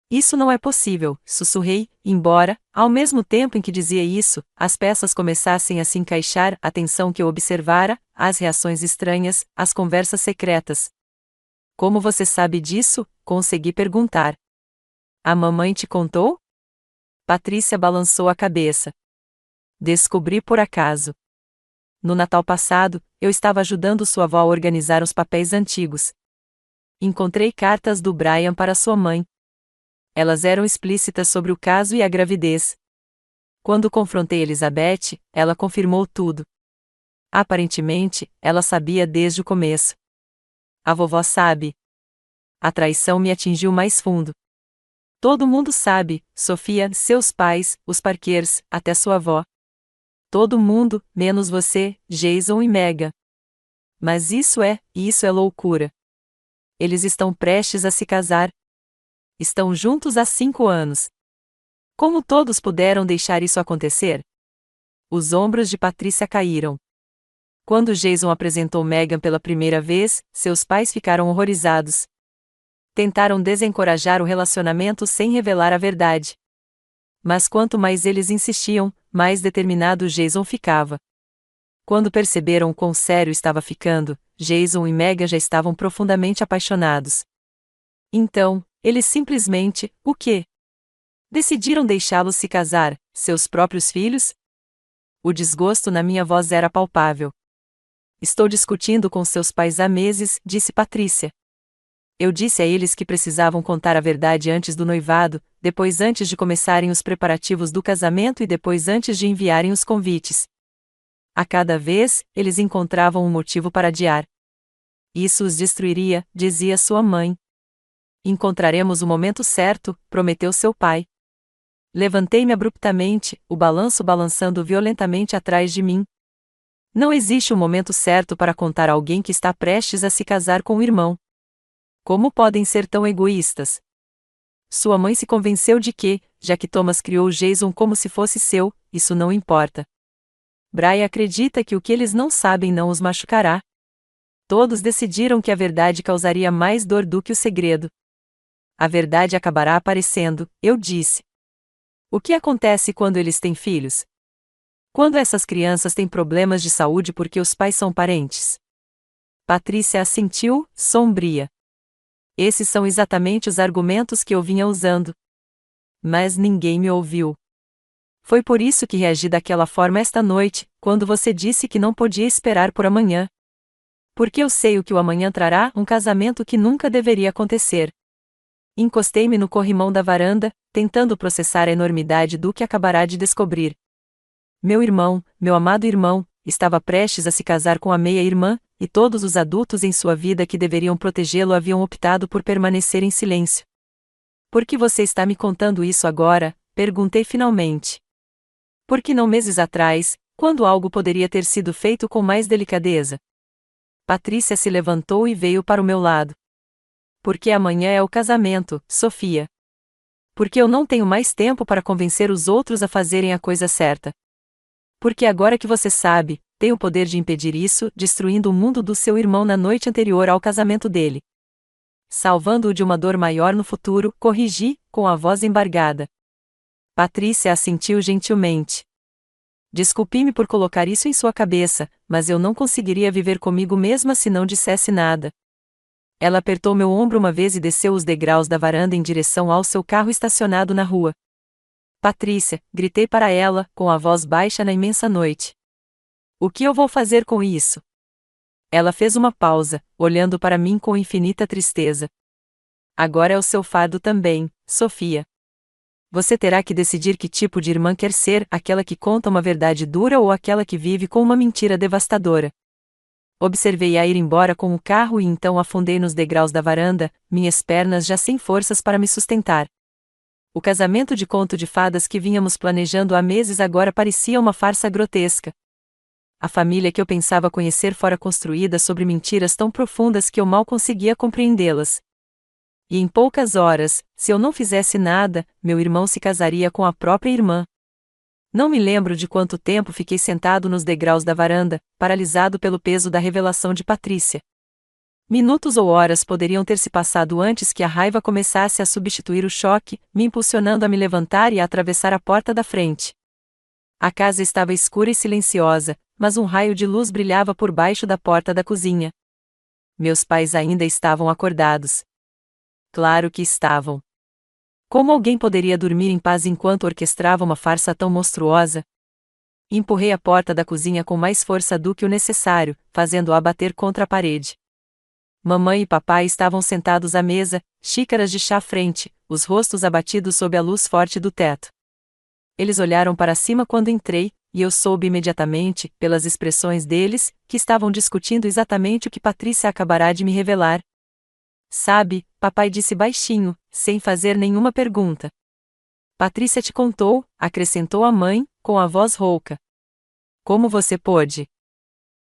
Isso não é possível, sussurrei, embora, ao mesmo tempo em que dizia isso, as peças começassem a se encaixar, a tensão que eu observara, as reações estranhas, as conversas secretas. Como você sabe disso? Consegui perguntar. A mamãe te contou? Patrícia balançou a cabeça. Descobri por acaso. No Natal passado, eu estava ajudando sua avó a organizar os papéis antigos. Encontrei cartas do Brian para sua mãe. Elas eram explícitas sobre o caso e a gravidez. Quando confrontei Elizabeth, ela confirmou tudo. Aparentemente, ela sabia desde o começo. A vovó sabe. A traição me atingiu mais fundo. Todo mundo sabe, Sofia, seus pais, os Parkers, até sua avó. Todo mundo, menos você, Jason e Megan. Mas isso é loucura. Eles estão prestes a se casar. Estão juntos há 5 anos. Como todos puderam deixar isso acontecer? Os ombros de Patrícia caíram. Quando Jason apresentou Megan pela primeira vez, seus pais ficaram horrorizados. Tentaram desencorajar o relacionamento sem revelar a verdade. Mas quanto mais eles insistiam, mais determinado Jason ficava. Quando perceberam quão sério estava ficando, Jason e Megan já estavam profundamente apaixonados. Então, eles simplesmente, o quê? Decidiram deixá-los se casar, seus próprios filhos? O desgosto na minha voz era palpável. Estou discutindo com seus pais há meses, disse Patrícia. Eu disse a eles que precisavam contar a verdade antes do noivado, depois antes de começarem os preparativos do casamento e depois antes de enviarem os convites. A cada vez, eles encontravam um motivo para adiar. Isso os destruiria, dizia sua mãe. Encontraremos o momento certo, prometeu seu pai. Levantei-me abruptamente, o balanço balançando violentamente atrás de mim. Não existe um momento certo para contar a alguém que está prestes a se casar com o irmão. Como podem ser tão egoístas? Sua mãe se convenceu de que, já que Thomas criou Jason como se fosse seu, isso não importa. Brian acredita que o que eles não sabem não os machucará. Todos decidiram que a verdade causaria mais dor do que o segredo. A verdade acabará aparecendo, eu disse. O que acontece quando eles têm filhos? Quando essas crianças têm problemas de saúde porque os pais são parentes? Patrícia assentiu, sombria. Esses são exatamente os argumentos que eu vinha usando. Mas ninguém me ouviu. Foi por isso que reagi daquela forma esta noite, quando você disse que não podia esperar por amanhã. Porque eu sei o que o amanhã trará, um casamento que nunca deveria acontecer. Encostei-me no corrimão da varanda, tentando processar a enormidade do que acabará de descobrir. Meu irmão, meu amado irmão, estava prestes a se casar com a meia-irmã, e todos os adultos em sua vida que deveriam protegê-lo haviam optado por permanecer em silêncio. Por que você está me contando isso agora? Perguntei finalmente. Por que não meses atrás, quando algo poderia ter sido feito com mais delicadeza? Patrícia se levantou e veio para o meu lado. Porque amanhã é o casamento, Sofia. Porque eu não tenho mais tempo para convencer os outros a fazerem a coisa certa. Porque agora que você sabe, tem o poder de impedir isso, destruindo o mundo do seu irmão na noite anterior ao casamento dele. Salvando-o de uma dor maior no futuro, corrigi, com a voz embargada. Patrícia assentiu gentilmente. Desculpe-me por colocar isso em sua cabeça, mas eu não conseguiria viver comigo mesma se não dissesse nada. Ela apertou meu ombro uma vez e desceu os degraus da varanda em direção ao seu carro estacionado na rua. Patrícia, gritei para ela, com a voz baixa na imensa noite. O que eu vou fazer com isso? Ela fez uma pausa, olhando para mim com infinita tristeza. Agora é o seu fardo também, Sofia. Você terá que decidir que tipo de irmã quer ser, aquela que conta uma verdade dura ou aquela que vive com uma mentira devastadora. Observei-a ir embora com o carro e então afundei nos degraus da varanda, minhas pernas já sem forças para me sustentar. O casamento de conto de fadas que vínhamos planejando há meses agora parecia uma farsa grotesca. A família que eu pensava conhecer fora construída sobre mentiras tão profundas que eu mal conseguia compreendê-las. E em poucas horas, se eu não fizesse nada, meu irmão se casaria com a própria irmã. Não me lembro de quanto tempo fiquei sentado nos degraus da varanda, paralisado pelo peso da revelação de Patrícia. Minutos ou horas poderiam ter se passado antes que a raiva começasse a substituir o choque, me impulsionando a me levantar e a atravessar a porta da frente. A casa estava escura e silenciosa, mas um raio de luz brilhava por baixo da porta da cozinha. Meus pais ainda estavam acordados. Claro que estavam. Como alguém poderia dormir em paz enquanto orquestrava uma farsa tão monstruosa? Empurrei a porta da cozinha com mais força do que o necessário, fazendo-a bater contra a parede. Mamãe e papai estavam sentados à mesa, xícaras de chá à frente, os rostos abatidos sob a luz forte do teto. Eles olharam para cima quando entrei, e eu soube imediatamente, pelas expressões deles, que estavam discutindo exatamente o que Patrícia acabará de me revelar. Sabe, papai disse baixinho, sem fazer nenhuma pergunta. Patrícia te contou, acrescentou a mãe, com a voz rouca. Como você pôde?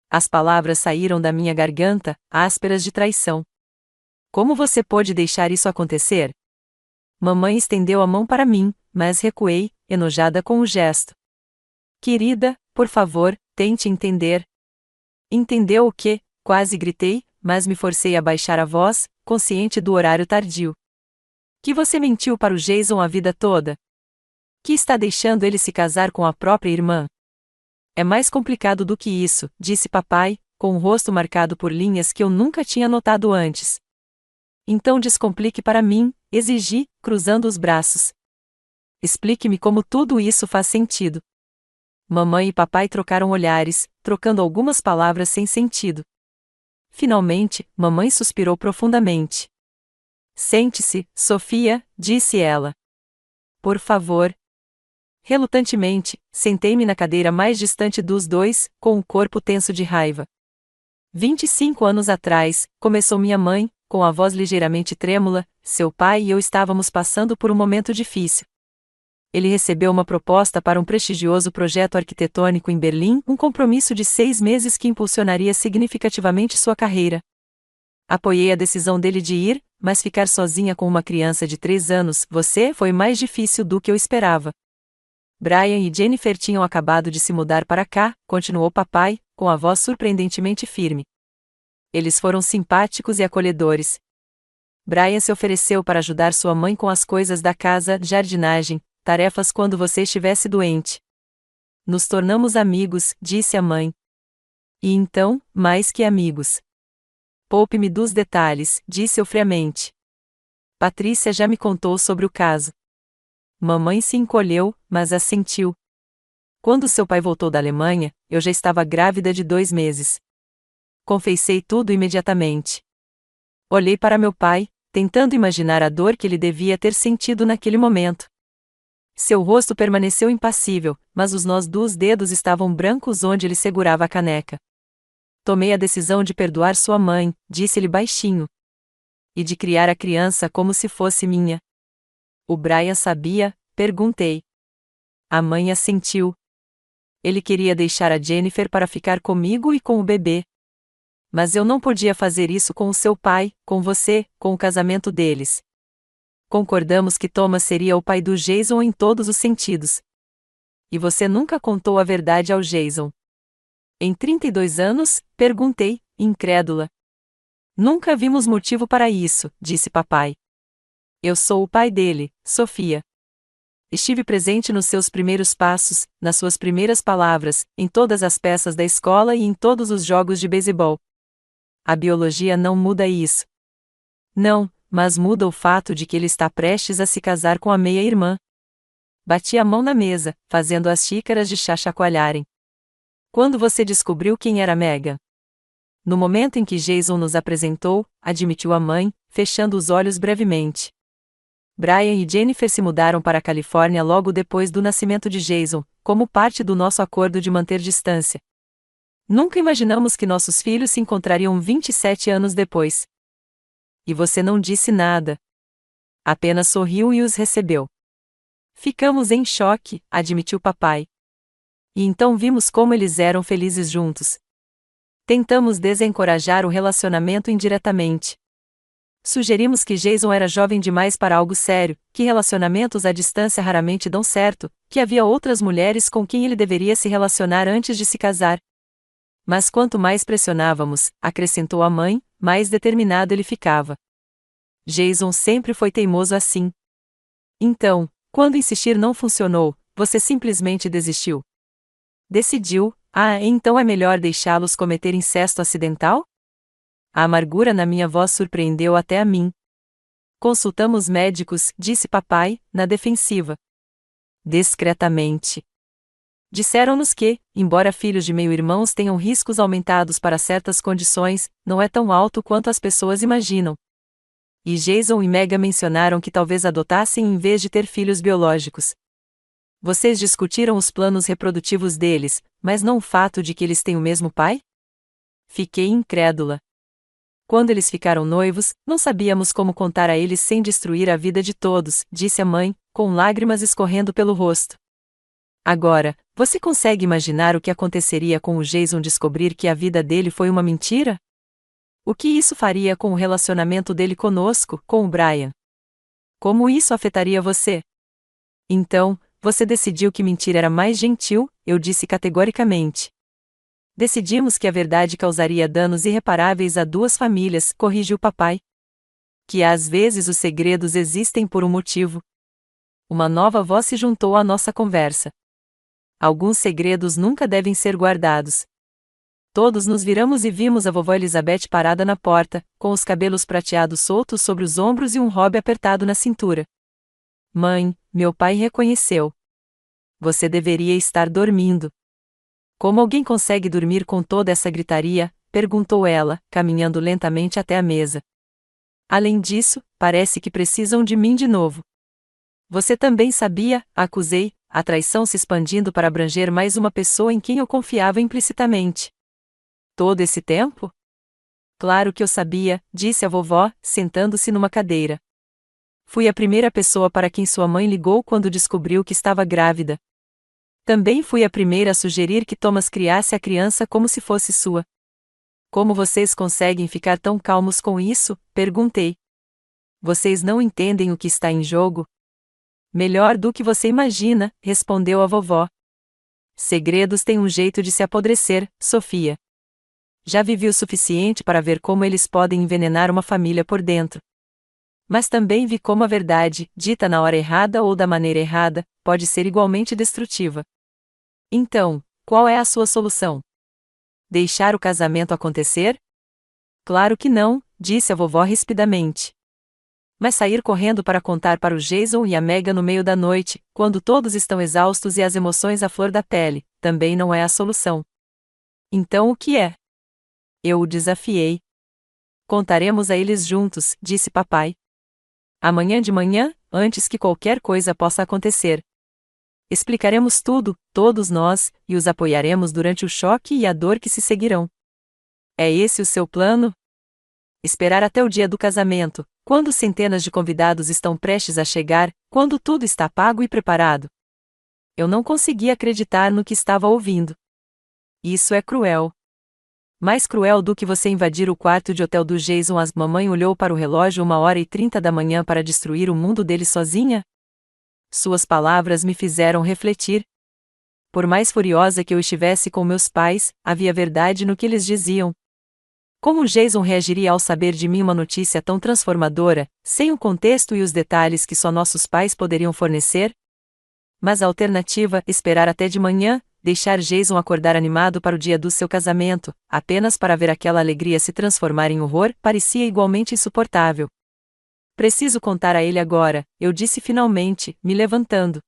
As palavras saíram da minha garganta, ásperas de traição. Como você pôde deixar isso acontecer? Mamãe estendeu a mão para mim, mas recuei, enojada com o gesto. Querida, por favor, tente entender. Entendeu o quê? Quase gritei, mas me forcei a baixar a voz, consciente do horário tardio. Que você mentiu para o Jason a vida toda? Que está deixando ele se casar com a própria irmã? É mais complicado do que isso, disse papai, com o rosto marcado por linhas que eu nunca tinha notado antes. Então descomplique para mim, exigi, cruzando os braços. Explique-me como tudo isso faz sentido. Mamãe e papai trocaram olhares, trocando algumas palavras sem sentido. Finalmente, mamãe suspirou profundamente. Sente-se, Sofia, disse ela. Por favor. Relutantemente, sentei-me na cadeira mais distante dos dois, com o corpo tenso de raiva. 25 anos atrás, começou minha mãe, com a voz ligeiramente trêmula, seu pai e eu estávamos passando por um momento difícil. Ele recebeu uma proposta para um prestigioso projeto arquitetônico em Berlim, um compromisso de 6 meses que impulsionaria significativamente sua carreira. Apoiei a decisão dele de ir, mas ficar sozinha com uma criança de 3 anos, foi mais difícil do que eu esperava. Brian e Jennifer tinham acabado de se mudar para cá, continuou papai, com a voz surpreendentemente firme. Eles foram simpáticos e acolhedores. Brian se ofereceu para ajudar sua mãe com as coisas da casa, jardinagem, tarefas quando você estivesse doente. Nos tornamos amigos, disse a mãe. E então, mais que amigos. Poupe-me dos detalhes, disse eu friamente. Patrícia já me contou sobre o caso. Mamãe se encolheu, mas assentiu. Quando seu pai voltou da Alemanha, eu já estava grávida de 2 meses. Confessei tudo imediatamente. Olhei para meu pai, tentando imaginar a dor que ele devia ter sentido naquele momento. Seu rosto permaneceu impassível, mas os nós dos dedos estavam brancos onde ele segurava a caneca. Tomei a decisão de perdoar sua mãe, disse-lhe baixinho. E de criar a criança como se fosse minha. O Brian sabia? Perguntei. A mãe assentiu. Ele queria deixar a Jennifer para ficar comigo e com o bebê. Mas eu não podia fazer isso com o seu pai, com você, com o casamento deles. Concordamos que Thomas seria o pai do Jason em todos os sentidos. E você nunca contou a verdade ao Jason. Em 32 anos? Perguntei, incrédula. Nunca vimos motivo para isso, disse papai. Eu sou o pai dele, Sofia. Estive presente nos seus primeiros passos, nas suas primeiras palavras, em todas as peças da escola e em todos os jogos de beisebol. A biologia não muda isso. Não, mas muda o fato de que ele está prestes a se casar com a meia-irmã. Bati a mão na mesa, fazendo as xícaras de chá chacoalharem. Quando você descobriu quem era Megan? No momento em que Jason nos apresentou, admitiu a mãe, fechando os olhos brevemente. Brian e Jennifer se mudaram para a Califórnia logo depois do nascimento de Jason, como parte do nosso acordo de manter distância. Nunca imaginamos que nossos filhos se encontrariam 27 anos depois. E você não disse nada. Apenas sorriu e os recebeu. Ficamos em choque, admitiu papai. E então vimos como eles eram felizes juntos. Tentamos desencorajar o relacionamento indiretamente. Sugerimos que Jason era jovem demais para algo sério, que relacionamentos à distância raramente dão certo, que havia outras mulheres com quem ele deveria se relacionar antes de se casar. Mas quanto mais pressionávamos, acrescentou a mãe, mais determinado ele ficava. Jason sempre foi teimoso assim. Então, quando insistir não funcionou, você simplesmente desistiu. Decidiu, então é melhor deixá-los cometer incesto acidental? A amargura na minha voz surpreendeu até a mim. Consultamos médicos, disse papai, na defensiva. Discretamente. Disseram-nos que, embora filhos de meio-irmãos tenham riscos aumentados para certas condições, não é tão alto quanto as pessoas imaginam. E Jason e Megan mencionaram que talvez adotassem em vez de ter filhos biológicos. Vocês discutiram os planos reprodutivos deles, mas não o fato de que eles têm o mesmo pai? Fiquei incrédula. Quando eles ficaram noivos, não sabíamos como contar a eles sem destruir a vida de todos, disse a mãe, com lágrimas escorrendo pelo rosto. Agora, você consegue imaginar o que aconteceria com o Jason descobrir que a vida dele foi uma mentira? O que isso faria com o relacionamento dele conosco, com o Brian? Como isso afetaria você? Então, você decidiu que mentir era mais gentil, eu disse categoricamente. Decidimos que a verdade causaria danos irreparáveis a duas famílias, corrigiu papai. Que às vezes os segredos existem por um motivo. Uma nova voz se juntou à nossa conversa. Alguns segredos nunca devem ser guardados. Todos nos viramos e vimos a vovó Elizabeth parada na porta, com os cabelos prateados soltos sobre os ombros e um robe apertado na cintura. Mãe, meu pai reconheceu. Você deveria estar dormindo. Como alguém consegue dormir com toda essa gritaria? Perguntou ela, caminhando lentamente até a mesa. Além disso, parece que precisam de mim de novo. Você também sabia, acusei, a traição se expandindo para abranger mais uma pessoa em quem eu confiava implicitamente. Todo esse tempo? Claro que eu sabia, disse a vovó, sentando-se numa cadeira. Fui a primeira pessoa para quem sua mãe ligou quando descobriu que estava grávida. Também fui a primeira a sugerir que Thomas criasse a criança como se fosse sua. Como vocês conseguem ficar tão calmos com isso? Perguntei. Vocês não entendem o que está em jogo? Melhor do que você imagina, respondeu a vovó. Segredos têm um jeito de se apodrecer, Sofia. Já vivi o suficiente para ver como eles podem envenenar uma família por dentro. Mas também vi como a verdade, dita na hora errada ou da maneira errada, pode ser igualmente destrutiva. Então, qual é a sua solução? Deixar o casamento acontecer? Claro que não, disse a vovó rispidamente. Mas sair correndo para contar para o Jason e a Megan no meio da noite, quando todos estão exaustos e as emoções à flor da pele, também não é a solução. Então o que é? Eu o desafiei. Contaremos a eles juntos, disse papai. Amanhã de manhã, antes que qualquer coisa possa acontecer. Explicaremos tudo, todos nós, e os apoiaremos durante o choque e a dor que se seguirão. É esse o seu plano? Esperar até o dia do casamento, quando centenas de convidados estão prestes a chegar, quando tudo está pago e preparado. Eu não conseguia acreditar no que estava ouvindo. Isso é cruel. Mais cruel do que você invadir o quarto de hotel do Jason. A mamãe olhou para o relógio 1h30 da manhã para destruir o mundo dele sozinha? Suas palavras me fizeram refletir. Por mais furiosa que eu estivesse com meus pais, havia verdade no que eles diziam. Como Jason reagiria ao saber de mim uma notícia tão transformadora, sem o contexto e os detalhes que só nossos pais poderiam fornecer? Mas a alternativa, esperar até de manhã, deixar Jason acordar animado para o dia do seu casamento, apenas para ver aquela alegria se transformar em horror, parecia igualmente insuportável. Preciso contar a ele agora, eu disse finalmente, me levantando.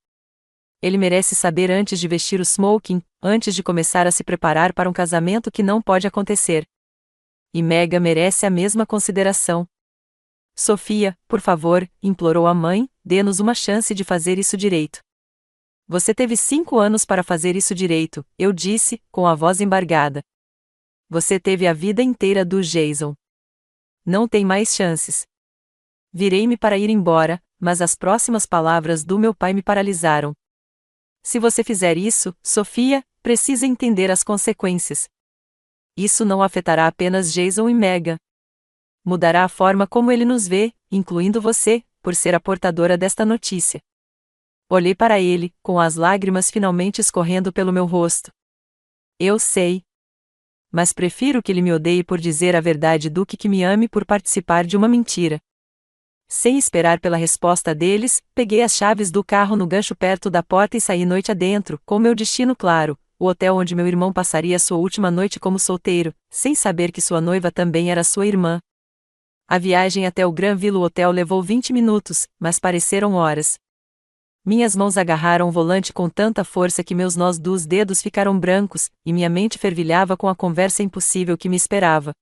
Ele merece saber antes de vestir o smoking, antes de começar a se preparar para um casamento que não pode acontecer. E Megan merece a mesma consideração. Sofia, por favor, implorou a mãe, dê-nos uma chance de fazer isso direito. Você teve 5 anos para fazer isso direito, eu disse, com a voz embargada. Você teve a vida inteira do Jason. Não tem mais chances. Virei-me para ir embora, mas as próximas palavras do meu pai me paralisaram. Se você fizer isso, Sofia, precisa entender as consequências. Isso não afetará apenas Jason e Megan. Mudará a forma como ele nos vê, incluindo você, por ser a portadora desta notícia. Olhei para ele, com as lágrimas finalmente escorrendo pelo meu rosto. Eu sei. Mas prefiro que ele me odeie por dizer a verdade do que me ame por participar de uma mentira. Sem esperar pela resposta deles, peguei as chaves do carro no gancho perto da porta e saí noite adentro, com meu destino claro, o hotel onde meu irmão passaria sua última noite como solteiro, sem saber que sua noiva também era sua irmã. A viagem até o Granville Hotel levou 20 minutos, mas pareceram horas. Minhas mãos agarraram o volante com tanta força que meus nós dos dedos ficaram brancos, e minha mente fervilhava com a conversa impossível que me esperava.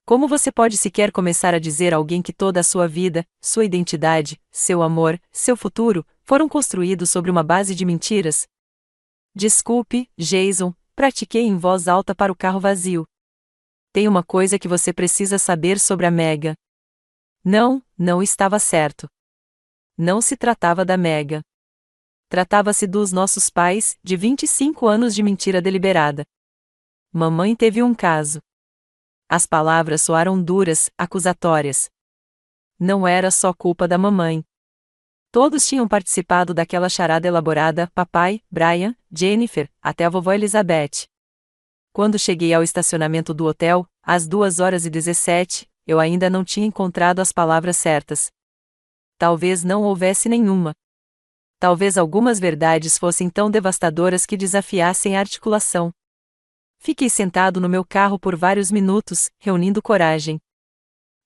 Como você pode sequer começar a dizer a alguém que toda a sua vida, sua identidade, seu amor, seu futuro, foram construídos sobre uma base de mentiras? Desculpe, Jason, pratiquei em voz alta para o carro vazio. Tem uma coisa que você precisa saber sobre a Megan. Não estava certo. Não se tratava da Megan. Tratava-se dos nossos pais, de 25 anos de mentira deliberada. Mamãe teve um caso. As palavras soaram duras, acusatórias. Não era só culpa da mamãe. Todos tinham participado daquela charada elaborada, papai, Brian, Jennifer, até a vovó Elizabeth. Quando cheguei ao estacionamento do hotel, às 2h17, eu ainda não tinha encontrado as palavras certas. Talvez não houvesse nenhuma. Talvez algumas verdades fossem tão devastadoras que desafiassem a articulação. Fiquei sentado no meu carro por vários minutos, reunindo coragem.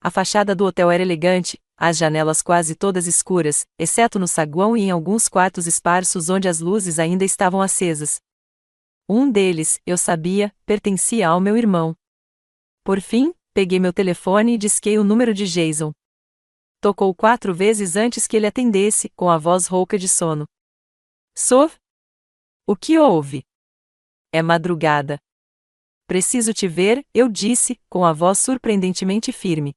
A fachada do hotel era elegante, as janelas quase todas escuras, exceto no saguão e em alguns quartos esparsos onde as luzes ainda estavam acesas. Um deles, eu sabia, pertencia ao meu irmão. Por fim, peguei meu telefone e disquei o número de Jason. Tocou 4 vezes antes que ele atendesse, com a voz rouca de sono. Sou? O que houve? É madrugada. Preciso te ver, eu disse, com a voz surpreendentemente firme.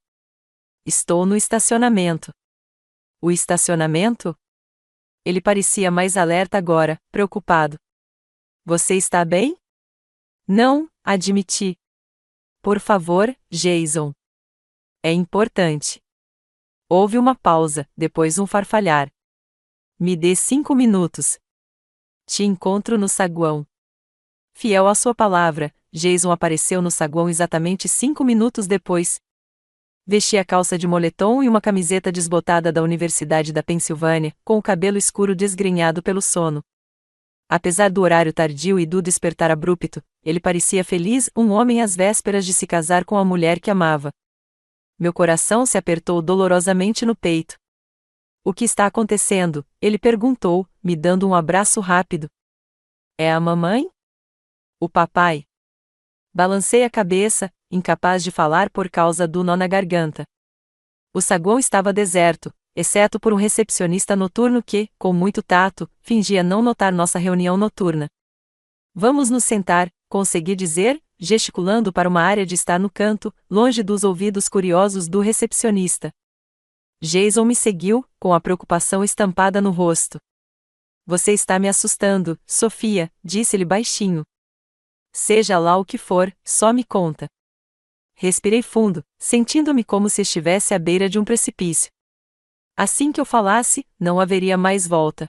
Estou no estacionamento. O estacionamento? Ele parecia mais alerta agora, preocupado. Você está bem? Não, admiti. Por favor, Jason. É importante. Houve uma pausa, depois um farfalhar. Me dê 5 minutos. Te encontro no saguão. Fiel à sua palavra, Jason apareceu no saguão exatamente 5 minutos depois. Vestia calça de moletom e uma camiseta desbotada da Universidade da Pensilvânia, com o cabelo escuro desgrenhado pelo sono. Apesar do horário tardio e do despertar abrupto, ele parecia feliz, um homem às vésperas de se casar com a mulher que amava. Meu coração se apertou dolorosamente no peito. O que está acontecendo? Ele perguntou, me dando um abraço rápido. É a mamãe? O papai? Balancei a cabeça, incapaz de falar por causa do nó na garganta. O saguão estava deserto, exceto por um recepcionista noturno que, com muito tato, fingia não notar nossa reunião noturna. Vamos nos sentar, consegui dizer, gesticulando para uma área de estar no canto, longe dos ouvidos curiosos do recepcionista. Jason me seguiu, com a preocupação estampada no rosto. Você está me assustando, Sofia, disse-ele baixinho. Seja lá o que for, só me conta. Respirei fundo, sentindo-me como se estivesse à beira de um precipício. Assim que eu falasse, não haveria mais volta.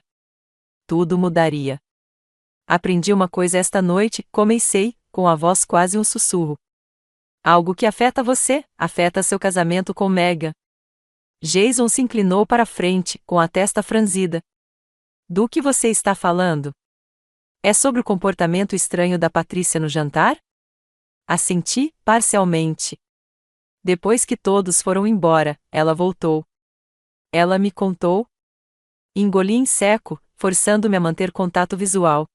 Tudo mudaria. Aprendi uma coisa esta noite, comecei, com a voz quase um sussurro. Algo que afeta você, afeta seu casamento com Megan. Jason se inclinou para a frente, com a testa franzida. Do que você está falando? É sobre o comportamento estranho da Patrícia no jantar? Assenti, parcialmente. Depois que todos foram embora, ela voltou. Ela me contou. Engoli em seco, forçando-me a manter contato visual.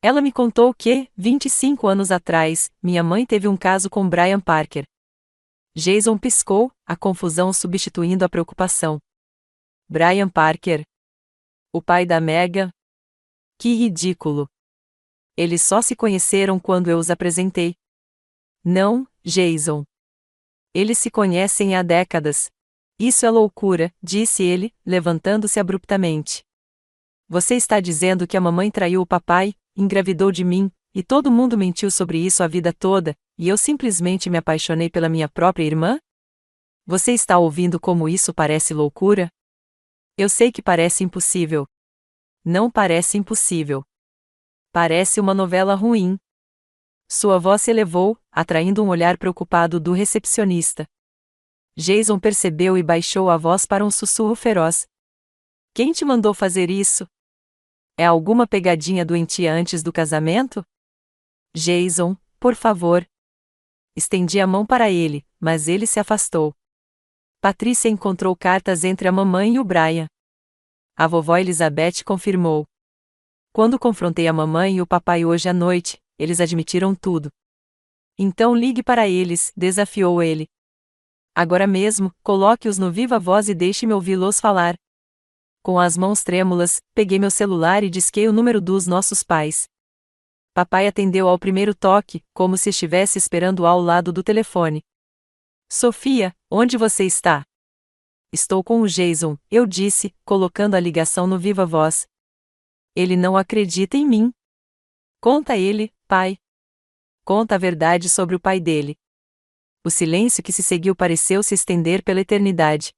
Ela me contou que, 25 anos atrás, minha mãe teve um caso com Brian Parker. Jason piscou, a confusão substituindo a preocupação. Brian Parker? O pai da Megan? Que ridículo! Eles só se conheceram quando eu os apresentei. Não, Jason. Eles se conhecem há décadas. Isso é loucura, disse ele, levantando-se abruptamente. Você está dizendo que a mamãe traiu o papai, engravidou de mim, e todo mundo mentiu sobre isso a vida toda, e eu simplesmente me apaixonei pela minha própria irmã? Você está ouvindo como isso parece loucura? Eu sei que parece impossível. Não parece impossível. Parece uma novela ruim. Sua voz se elevou, atraindo um olhar preocupado do recepcionista. Jason percebeu e baixou a voz para um sussurro feroz. Quem te mandou fazer isso? É alguma pegadinha doentia antes do casamento? Jason, por favor. Estendi a mão para ele, mas ele se afastou. Patrícia encontrou cartas entre a mamãe e o Brian. A vovó Elizabeth confirmou. Quando confrontei a mamãe e o papai hoje à noite, eles admitiram tudo. Então ligue para eles, desafiou ele. Agora mesmo, coloque-os no viva voz e deixe-me ouvi-los falar. Com as mãos trêmulas, peguei meu celular e disquei o número dos nossos pais. Papai atendeu ao primeiro toque, como se estivesse esperando ao lado do telefone. Sofia, onde você está? Estou com o Jason, eu disse, colocando a ligação no viva voz. Ele não acredita em mim. Conta a ele, pai. Conta a verdade sobre o pai dele. O silêncio que se seguiu pareceu se estender pela eternidade.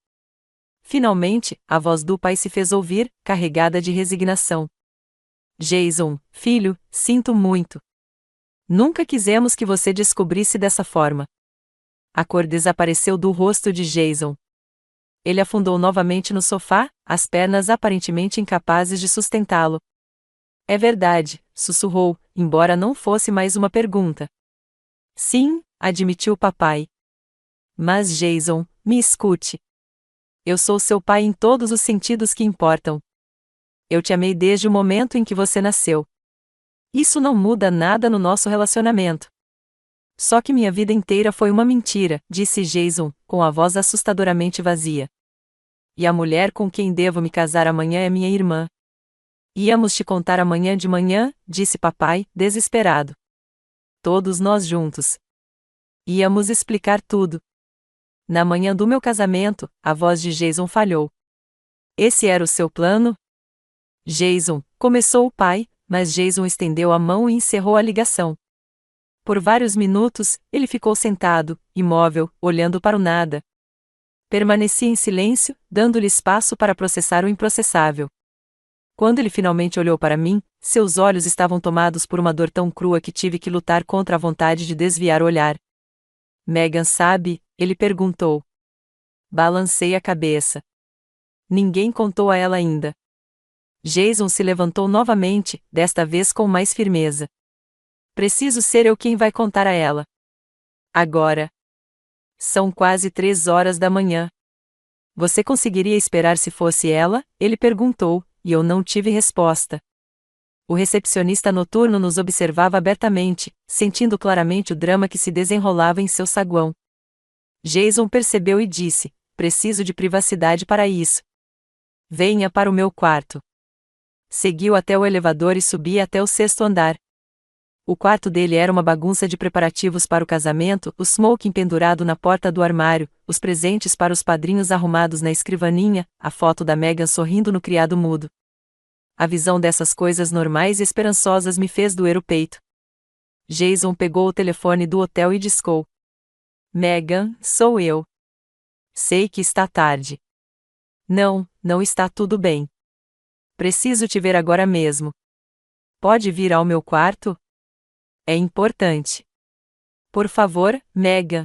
Finalmente, a voz do pai se fez ouvir, carregada de resignação. Jason, filho, sinto muito. Nunca quisemos que você descobrisse dessa forma. A cor desapareceu do rosto de Jason. Ele afundou novamente no sofá, as pernas aparentemente incapazes de sustentá-lo. É verdade, sussurrou, embora não fosse mais uma pergunta. Sim, admitiu o papai. Mas Jason, me escute. Eu sou seu pai em todos os sentidos que importam. Eu te amei desde o momento em que você nasceu. Isso não muda nada no nosso relacionamento. Só que minha vida inteira foi uma mentira, disse Jason, com a voz assustadoramente vazia. E a mulher com quem devo me casar amanhã é minha irmã. Íamos te contar amanhã de manhã, disse papai, desesperado. Todos nós juntos. Íamos explicar tudo. Na manhã do meu casamento, a voz de Jason falhou. Esse era o seu plano? Jason, começou o pai, mas Jason estendeu a mão e encerrou a ligação. Por vários minutos, ele ficou sentado, imóvel, olhando para o nada. Permaneci em silêncio, dando-lhe espaço para processar o improcessável. Quando ele finalmente olhou para mim, seus olhos estavam tomados por uma dor tão crua que tive que lutar contra a vontade de desviar o olhar. Megan sabe? Ele perguntou. Balancei a cabeça. Ninguém contou a ela ainda. Jason se levantou novamente, desta vez com mais firmeza. Preciso ser eu quem vai contar a ela. Agora. São quase 3 horas da manhã. Você conseguiria esperar se fosse ela? Ele perguntou, e eu não tive resposta. O recepcionista noturno nos observava abertamente, sentindo claramente o drama que se desenrolava em seu saguão. Jason percebeu e disse: preciso de privacidade para isso. Venha para o meu quarto. Seguiu até o elevador e subia até o 6º andar. O quarto dele era uma bagunça de preparativos para o casamento, o smoking pendurado na porta do armário, os presentes para os padrinhos arrumados na escrivaninha, a foto da Megan sorrindo no criado mudo. A visão dessas coisas normais e esperançosas me fez doer o peito. Jason pegou o telefone do hotel e discou. Megan, sou eu. Sei que está tarde. Não, não está tudo bem. Preciso te ver agora mesmo. Pode vir ao meu quarto? É importante. Por favor, Megan.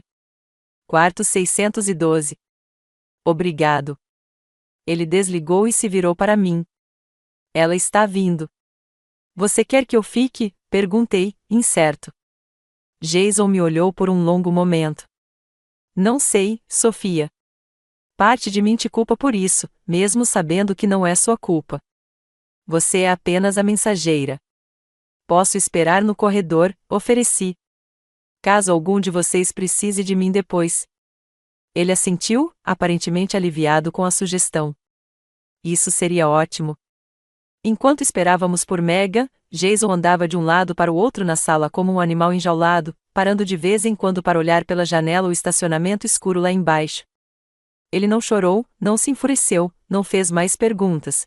Quarto 612. Obrigado. Ele desligou e se virou para mim. Ela está vindo. Você quer que eu fique? Perguntei, incerto. Jason me olhou por um longo momento. Não sei, Sofia. Parte de mim te culpa por isso, mesmo sabendo que não é sua culpa. Você é apenas a mensageira. Posso esperar no corredor, ofereci. Caso algum de vocês precise de mim depois. Ele assentiu, aparentemente aliviado com a sugestão. Isso seria ótimo. Enquanto esperávamos por Megan, Jason andava de um lado para o outro na sala como um animal enjaulado, parando de vez em quando para olhar pela janela o estacionamento escuro lá embaixo. Ele não chorou, não se enfureceu, não fez mais perguntas.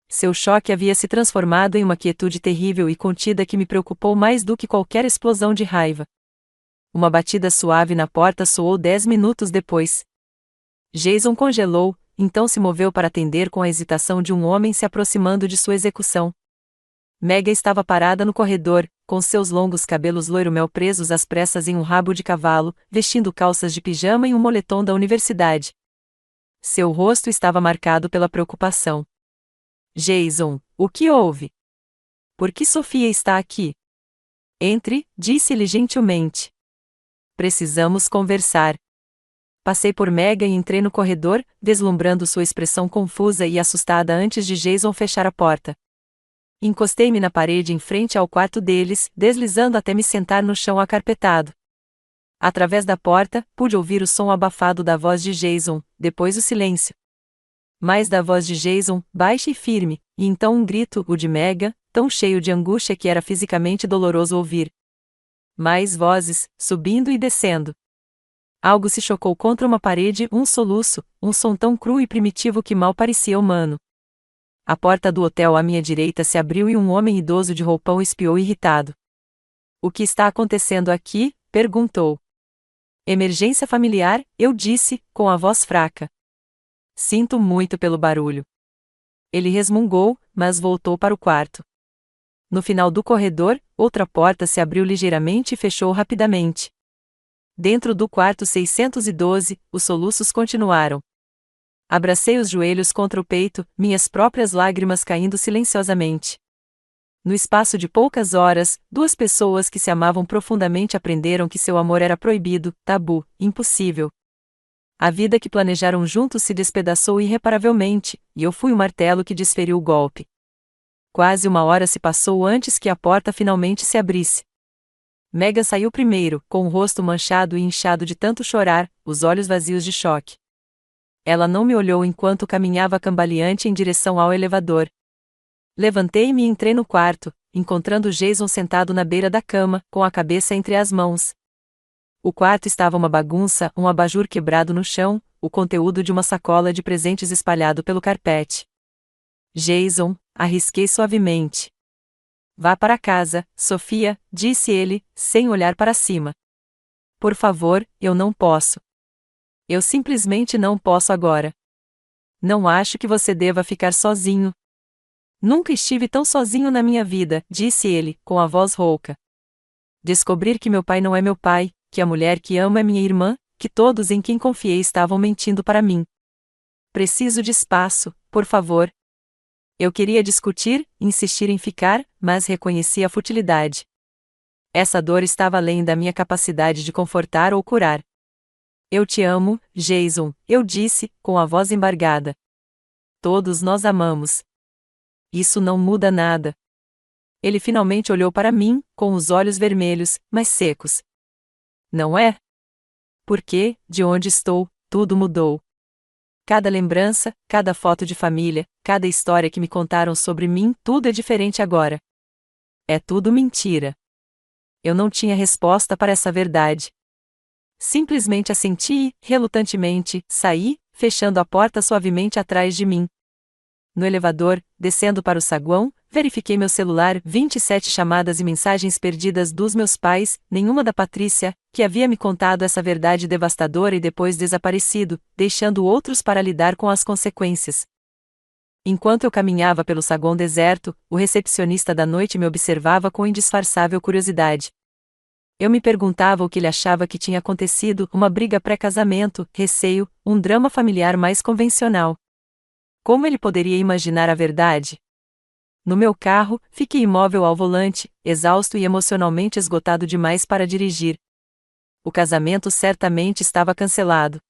Seu choque havia se transformado em uma quietude terrível e contida que me preocupou mais do que qualquer explosão de raiva. Uma batida suave na porta soou 10 minutos depois. Jason congelou, então se moveu para atender com a hesitação de um homem se aproximando de sua execução. Megan estava parada no corredor, com seus longos cabelos loiro-mel presos às pressas em um rabo de cavalo, vestindo calças de pijama e um moletom da universidade. Seu rosto estava marcado pela preocupação. Jason, o que houve? Por que Sofia está aqui? Entre, disse-lhe gentilmente. Precisamos conversar. Passei por Megan e entrei no corredor, deslumbrando sua expressão confusa e assustada antes de Jason fechar a porta. Encostei-me na parede em frente ao quarto deles, deslizando até me sentar no chão acarpetado. Através da porta, pude ouvir o som abafado da voz de Jason, depois o silêncio. Mais da voz de Jason, baixa e firme, e então um grito, o de Megan, tão cheio de angústia que era fisicamente doloroso ouvir. Mais vozes, subindo e descendo. Algo se chocou contra uma parede, um soluço, um som tão cru e primitivo que mal parecia humano. A porta do hotel à minha direita se abriu e um homem idoso de roupão espiou irritado. O que está acontecendo aqui? Perguntou. Emergência familiar, eu disse, com a voz fraca. Sinto muito pelo barulho. Ele resmungou, mas voltou para o quarto. No final do corredor, outra porta se abriu ligeiramente e fechou rapidamente. Dentro do quarto 612, os soluços continuaram. Abracei os joelhos contra o peito, minhas próprias lágrimas caindo silenciosamente. No espaço de poucas horas, duas pessoas que se amavam profundamente aprenderam que seu amor era proibido, tabu, impossível. A vida que planejaram juntos se despedaçou irreparavelmente, e eu fui o martelo que desferiu o golpe. Quase uma hora se passou antes que a porta finalmente se abrisse. Megan saiu primeiro, com o rosto manchado e inchado de tanto chorar, os olhos vazios de choque. Ela não me olhou enquanto caminhava cambaleante em direção ao elevador. Levantei-me e entrei no quarto, encontrando Jason sentado na beira da cama, com a cabeça entre as mãos. O quarto estava uma bagunça, um abajur quebrado no chão, o conteúdo de uma sacola de presentes espalhado pelo carpete. Jason, arrisquei suavemente. Vá para casa, Sofia, disse ele, sem olhar para cima. Por favor, eu não posso. Eu simplesmente não posso agora. Não acho que você deva ficar sozinho. Nunca estive tão sozinho na minha vida, disse ele, com a voz rouca. Descobrir que meu pai não é meu pai, que a mulher que amo é minha irmã, que todos em quem confiei estavam mentindo para mim. Preciso de espaço, por favor. Eu queria discutir, insistir em ficar, mas reconheci a futilidade. Essa dor estava além da minha capacidade de confortar ou curar. Eu te amo, Jason, eu disse, com a voz embargada. Todos nós amamos. Isso não muda nada. Ele finalmente olhou para mim, com os olhos vermelhos, mas secos. Não é? Porque, de onde estou, tudo mudou. Cada lembrança, cada foto de família, cada história que me contaram sobre mim, tudo é diferente agora. É tudo mentira. Eu não tinha resposta para essa verdade. Simplesmente assenti e, relutantemente, saí, fechando a porta suavemente atrás de mim. No elevador, descendo para o saguão, verifiquei meu celular, 27 chamadas e mensagens perdidas dos meus pais, nenhuma da Patrícia, que havia me contado essa verdade devastadora e depois desaparecido, deixando outros para lidar com as consequências. Enquanto eu caminhava pelo saguão deserto, o recepcionista da noite me observava com indisfarçável curiosidade. Eu me perguntava o que ele achava que tinha acontecido, uma briga pré-casamento, receio, um drama familiar mais convencional. Como ele poderia imaginar a verdade? No meu carro, fiquei imóvel ao volante, exausto e emocionalmente esgotado demais para dirigir. O casamento certamente estava cancelado.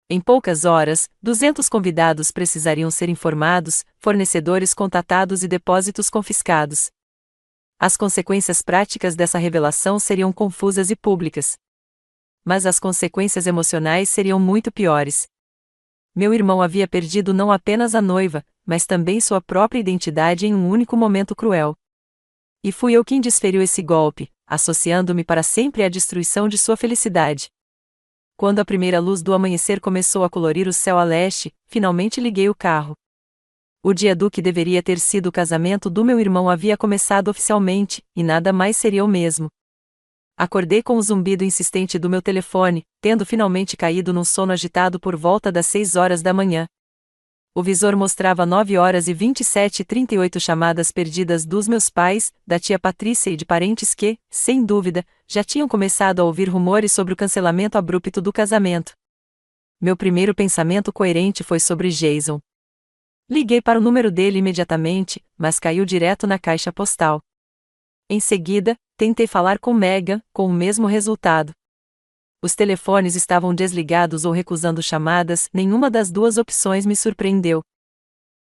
Em poucas horas, 200 convidados precisariam ser informados, fornecedores contatados e depósitos confiscados. As consequências práticas dessa revelação seriam confusas e públicas. Mas as consequências emocionais seriam muito piores. Meu irmão havia perdido não apenas a noiva, mas também sua própria identidade em um único momento cruel. E fui eu quem desferiu esse golpe, associando-me para sempre à destruição de sua felicidade. Quando a primeira luz do amanhecer começou a colorir o céu a leste, finalmente liguei o carro. O dia do que deveria ter sido o casamento do meu irmão havia começado oficialmente, e nada mais seria o mesmo. Acordei com o zumbido insistente do meu telefone, tendo finalmente caído num sono agitado por volta das 6 horas da manhã. O visor mostrava 9 horas e 27h38 chamadas perdidas dos meus pais, da tia Patrícia e de parentes que, sem dúvida, já tinham começado a ouvir rumores sobre o cancelamento abrupto do casamento. Meu primeiro pensamento coerente foi sobre Jason. Liguei para o número dele imediatamente, mas caiu direto na caixa postal. Em seguida, tentei falar com Megan, com o mesmo resultado. Os telefones estavam desligados ou recusando chamadas, nenhuma das duas opções me surpreendeu.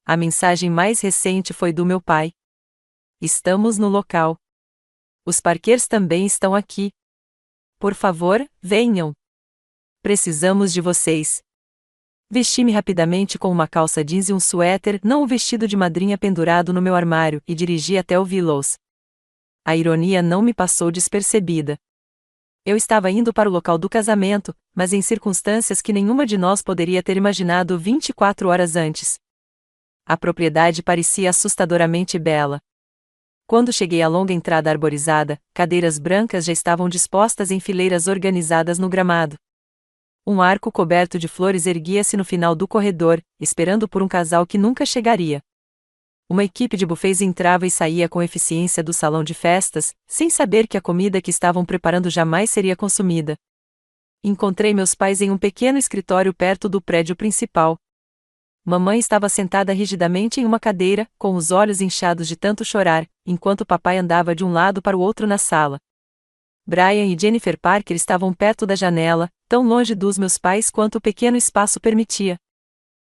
A mensagem mais recente foi do meu pai. Estamos no local. Os parqueiros também estão aqui. Por favor, venham. Precisamos de vocês. Vesti-me rapidamente com uma calça jeans e um suéter, não o vestido de madrinha pendurado no meu armário, e dirigi até o Willows. A ironia não me passou despercebida. Eu estava indo para o local do casamento, mas em circunstâncias que nenhuma de nós poderia ter imaginado 24 horas antes. A propriedade parecia assustadoramente bela. Quando cheguei à longa entrada arborizada, cadeiras brancas já estavam dispostas em fileiras organizadas no gramado. Um arco coberto de flores erguia-se no final do corredor, esperando por um casal que nunca chegaria. Uma equipe de buffets entrava e saía com eficiência do salão de festas, sem saber que a comida que estavam preparando jamais seria consumida. Encontrei meus pais em um pequeno escritório perto do prédio principal. Mamãe estava sentada rigidamente em uma cadeira, com os olhos inchados de tanto chorar, enquanto papai andava de um lado para o outro na sala. Brian e Jennifer Parker estavam perto da janela, tão longe dos meus pais quanto o pequeno espaço permitia.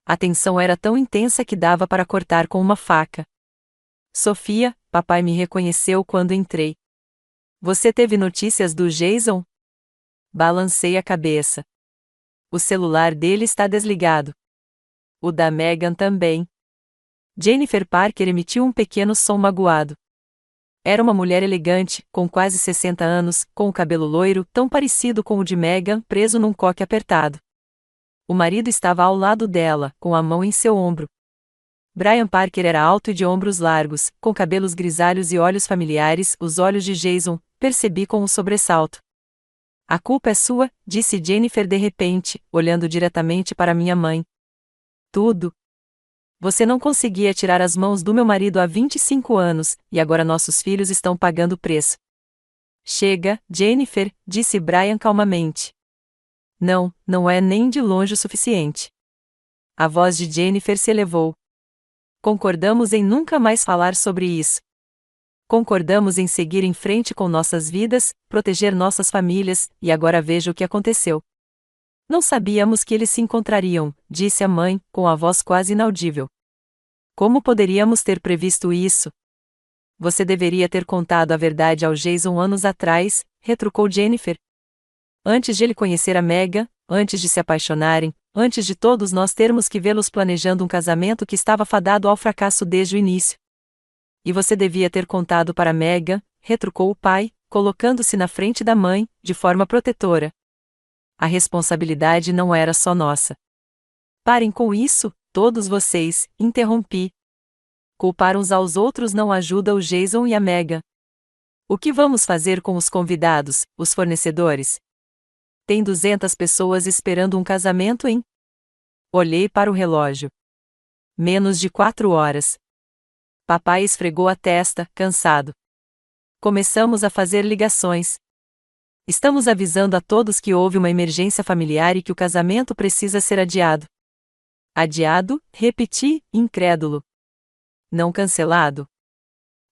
A tensão era tão intensa que dava para cortar com uma faca. Sofia, papai me reconheceu quando entrei. Você teve notícias do Jason? Balancei a cabeça. O celular dele está desligado. O da Megan também. Jennifer Parker emitiu um pequeno som magoado. Era uma mulher elegante, com quase 60 anos, com o cabelo loiro, tão parecido com o de Megan, preso num coque apertado. O marido estava ao lado dela, com a mão em seu ombro. Brian Parker era alto e de ombros largos, com cabelos grisalhos e olhos familiares, os olhos de Jason, percebi com um sobressalto. A culpa é sua, disse Jennifer de repente, olhando diretamente para minha mãe. Tudo. Você não conseguia tirar as mãos do meu marido há 25 anos, e agora nossos filhos estão pagando o preço. Chega, Jennifer, disse Brian calmamente. Não, não é nem de longe o suficiente. A voz de Jennifer se elevou. Concordamos em nunca mais falar sobre isso. Concordamos em seguir em frente com nossas vidas, proteger nossas famílias, e agora veja o que aconteceu. Não sabíamos que eles se encontrariam, disse a mãe, com a voz quase inaudível. Como poderíamos ter previsto isso? Você deveria ter contado a verdade ao Jason anos atrás, retrucou Jennifer. Antes de ele conhecer a Megan, antes de se apaixonarem, antes de todos nós termos que vê-los planejando um casamento que estava fadado ao fracasso desde o início. E você devia ter contado para Megan, retrucou o pai, colocando-se na frente da mãe, de forma protetora. A responsabilidade não era só nossa. Parem com isso, todos vocês, interrompi. Culpar uns aos outros não ajuda o Jason e a Megan. O que vamos fazer com os convidados, os fornecedores? Tem 200 pessoas esperando um casamento em... Olhei para o relógio. Menos de 4 horas. Papai esfregou a testa, cansado. Começamos a fazer ligações. Estamos avisando a todos que houve uma emergência familiar e que o casamento precisa ser adiado. Adiado? Repeti, incrédulo. Não cancelado?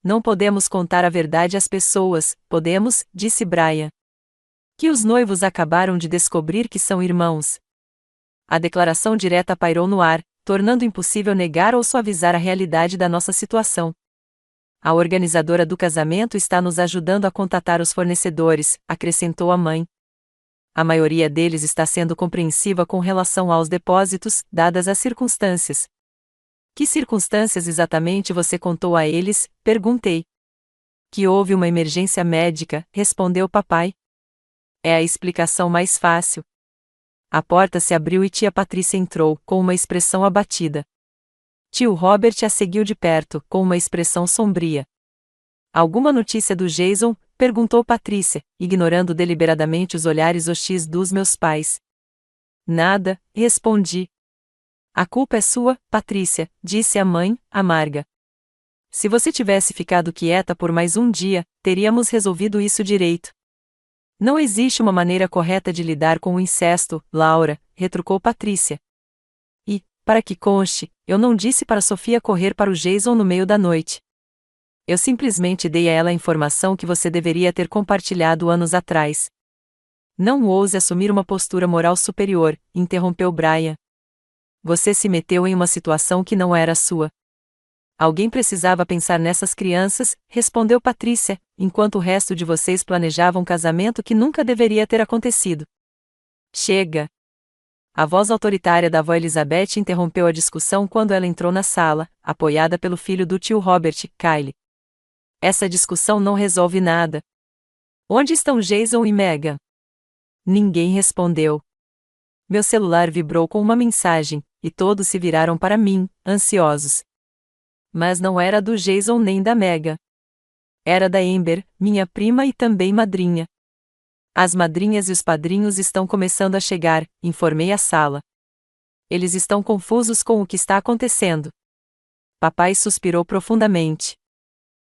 Não podemos contar a verdade às pessoas, podemos, disse Brian. Que os noivos acabaram de descobrir que são irmãos. A declaração direta pairou no ar, tornando impossível negar ou suavizar a realidade da nossa situação. A organizadora do casamento está nos ajudando a contatar os fornecedores, acrescentou a mãe. A maioria deles está sendo compreensiva com relação aos depósitos, dadas as circunstâncias. Que circunstâncias exatamente você contou a eles? Perguntei. Que houve uma emergência médica, respondeu papai. É a explicação mais fácil. A porta se abriu e tia Patrícia entrou, com uma expressão abatida. Tio Robert a seguiu de perto, com uma expressão sombria. Alguma notícia do Jason? Perguntou Patrícia, ignorando deliberadamente os olhares hostis dos meus pais. Nada, respondi. A culpa é sua, Patrícia, disse a mãe, amarga. Se você tivesse ficado quieta por mais um dia, teríamos resolvido isso direito. Não existe uma maneira correta de lidar com o incesto, Laura, retrucou Patrícia. E, para que conste, eu não disse para Sofia correr para o Jason no meio da noite. Eu simplesmente dei a ela a informação que você deveria ter compartilhado anos atrás. Não ouse assumir uma postura moral superior, interrompeu Brian. Você se meteu em uma situação que não era sua. Alguém precisava pensar nessas crianças, respondeu Patrícia, enquanto o resto de vocês planejava um casamento que nunca deveria ter acontecido. Chega! A voz autoritária da avó Elizabeth interrompeu a discussão quando ela entrou na sala, apoiada pelo filho do tio Robert, Kyle. Essa discussão não resolve nada. Onde estão Jason e Megan? Ninguém respondeu. Meu celular vibrou com uma mensagem, e todos se viraram para mim, ansiosos. Mas não era do Jason nem da Megan. Era da Amber, minha prima e também madrinha. As madrinhas e os padrinhos estão começando a chegar, informei a sala. Eles estão confusos com o que está acontecendo. Papai suspirou profundamente.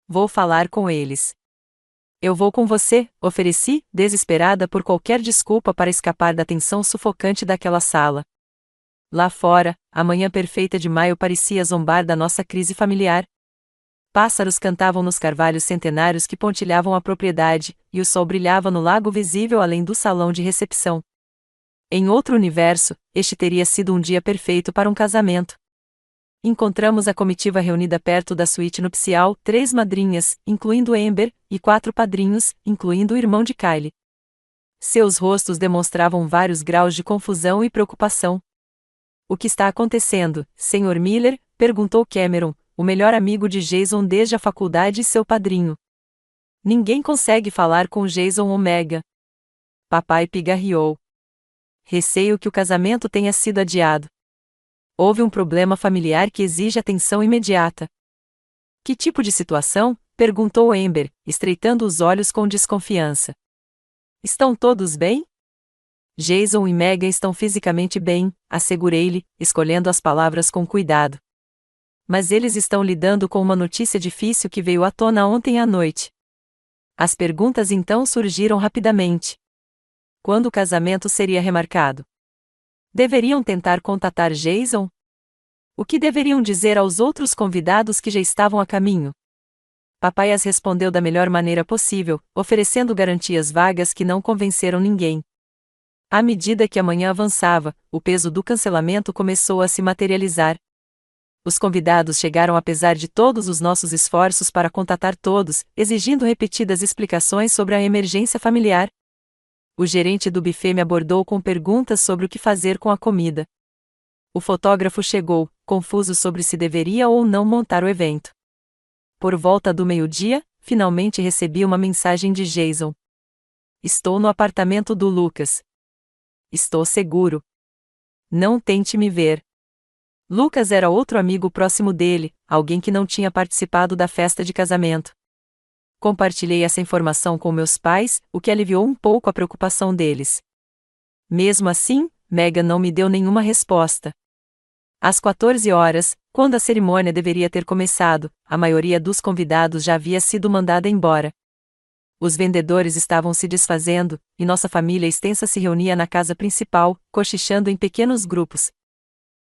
Vou falar com eles. Eu vou com você, ofereci, desesperada por qualquer desculpa para escapar da tensão sufocante daquela sala. Lá fora, a manhã perfeita de maio parecia zombar da nossa crise familiar. Pássaros cantavam nos carvalhos centenários que pontilhavam a propriedade, e o sol brilhava no lago visível além do salão de recepção. Em outro universo, este teria sido um dia perfeito para um casamento. Encontramos a comitiva reunida perto da suíte nupcial, 3 madrinhas, incluindo Amber, e 4 padrinhos, incluindo o irmão de Kyle. Seus rostos demonstravam vários graus de confusão e preocupação. O que está acontecendo, Sr. Miller? Perguntou Cameron, o melhor amigo de Jason desde a faculdade e seu padrinho. Ninguém consegue falar com Jason ou Megan. Papai pigarreou. Receio que o casamento tenha sido adiado. Houve um problema familiar que exige atenção imediata. Que tipo de situação? Perguntou Amber, estreitando os olhos com desconfiança. Estão todos bem? Jason e Megan estão fisicamente bem, assegurei-lhe, escolhendo as palavras com cuidado. Mas eles estão lidando com uma notícia difícil que veio à tona ontem à noite. As perguntas então surgiram rapidamente. Quando o casamento seria remarcado? Deveriam tentar contatar Jason? O que deveriam dizer aos outros convidados que já estavam a caminho? Papai as respondeu da melhor maneira possível, oferecendo garantias vagas que não convenceram ninguém. À medida que a manhã avançava, o peso do cancelamento começou a se materializar. Os convidados chegaram apesar de todos os nossos esforços para contatar todos, exigindo repetidas explicações sobre a emergência familiar. O gerente do buffet me abordou com perguntas sobre o que fazer com a comida. O fotógrafo chegou, confuso sobre se deveria ou não montar o evento. Por volta do meio-dia, finalmente recebi uma mensagem de Jason. Estou no apartamento do Lucas. Estou seguro. Não tente me ver. Lucas era outro amigo próximo dele, alguém que não tinha participado da festa de casamento. Compartilhei essa informação com meus pais, o que aliviou um pouco a preocupação deles. Mesmo assim, Megan não me deu nenhuma resposta. Às 14 horas, quando a cerimônia deveria ter começado, a maioria dos convidados já havia sido mandada embora. Os vendedores estavam se desfazendo, e nossa família extensa se reunia na casa principal, cochichando em pequenos grupos.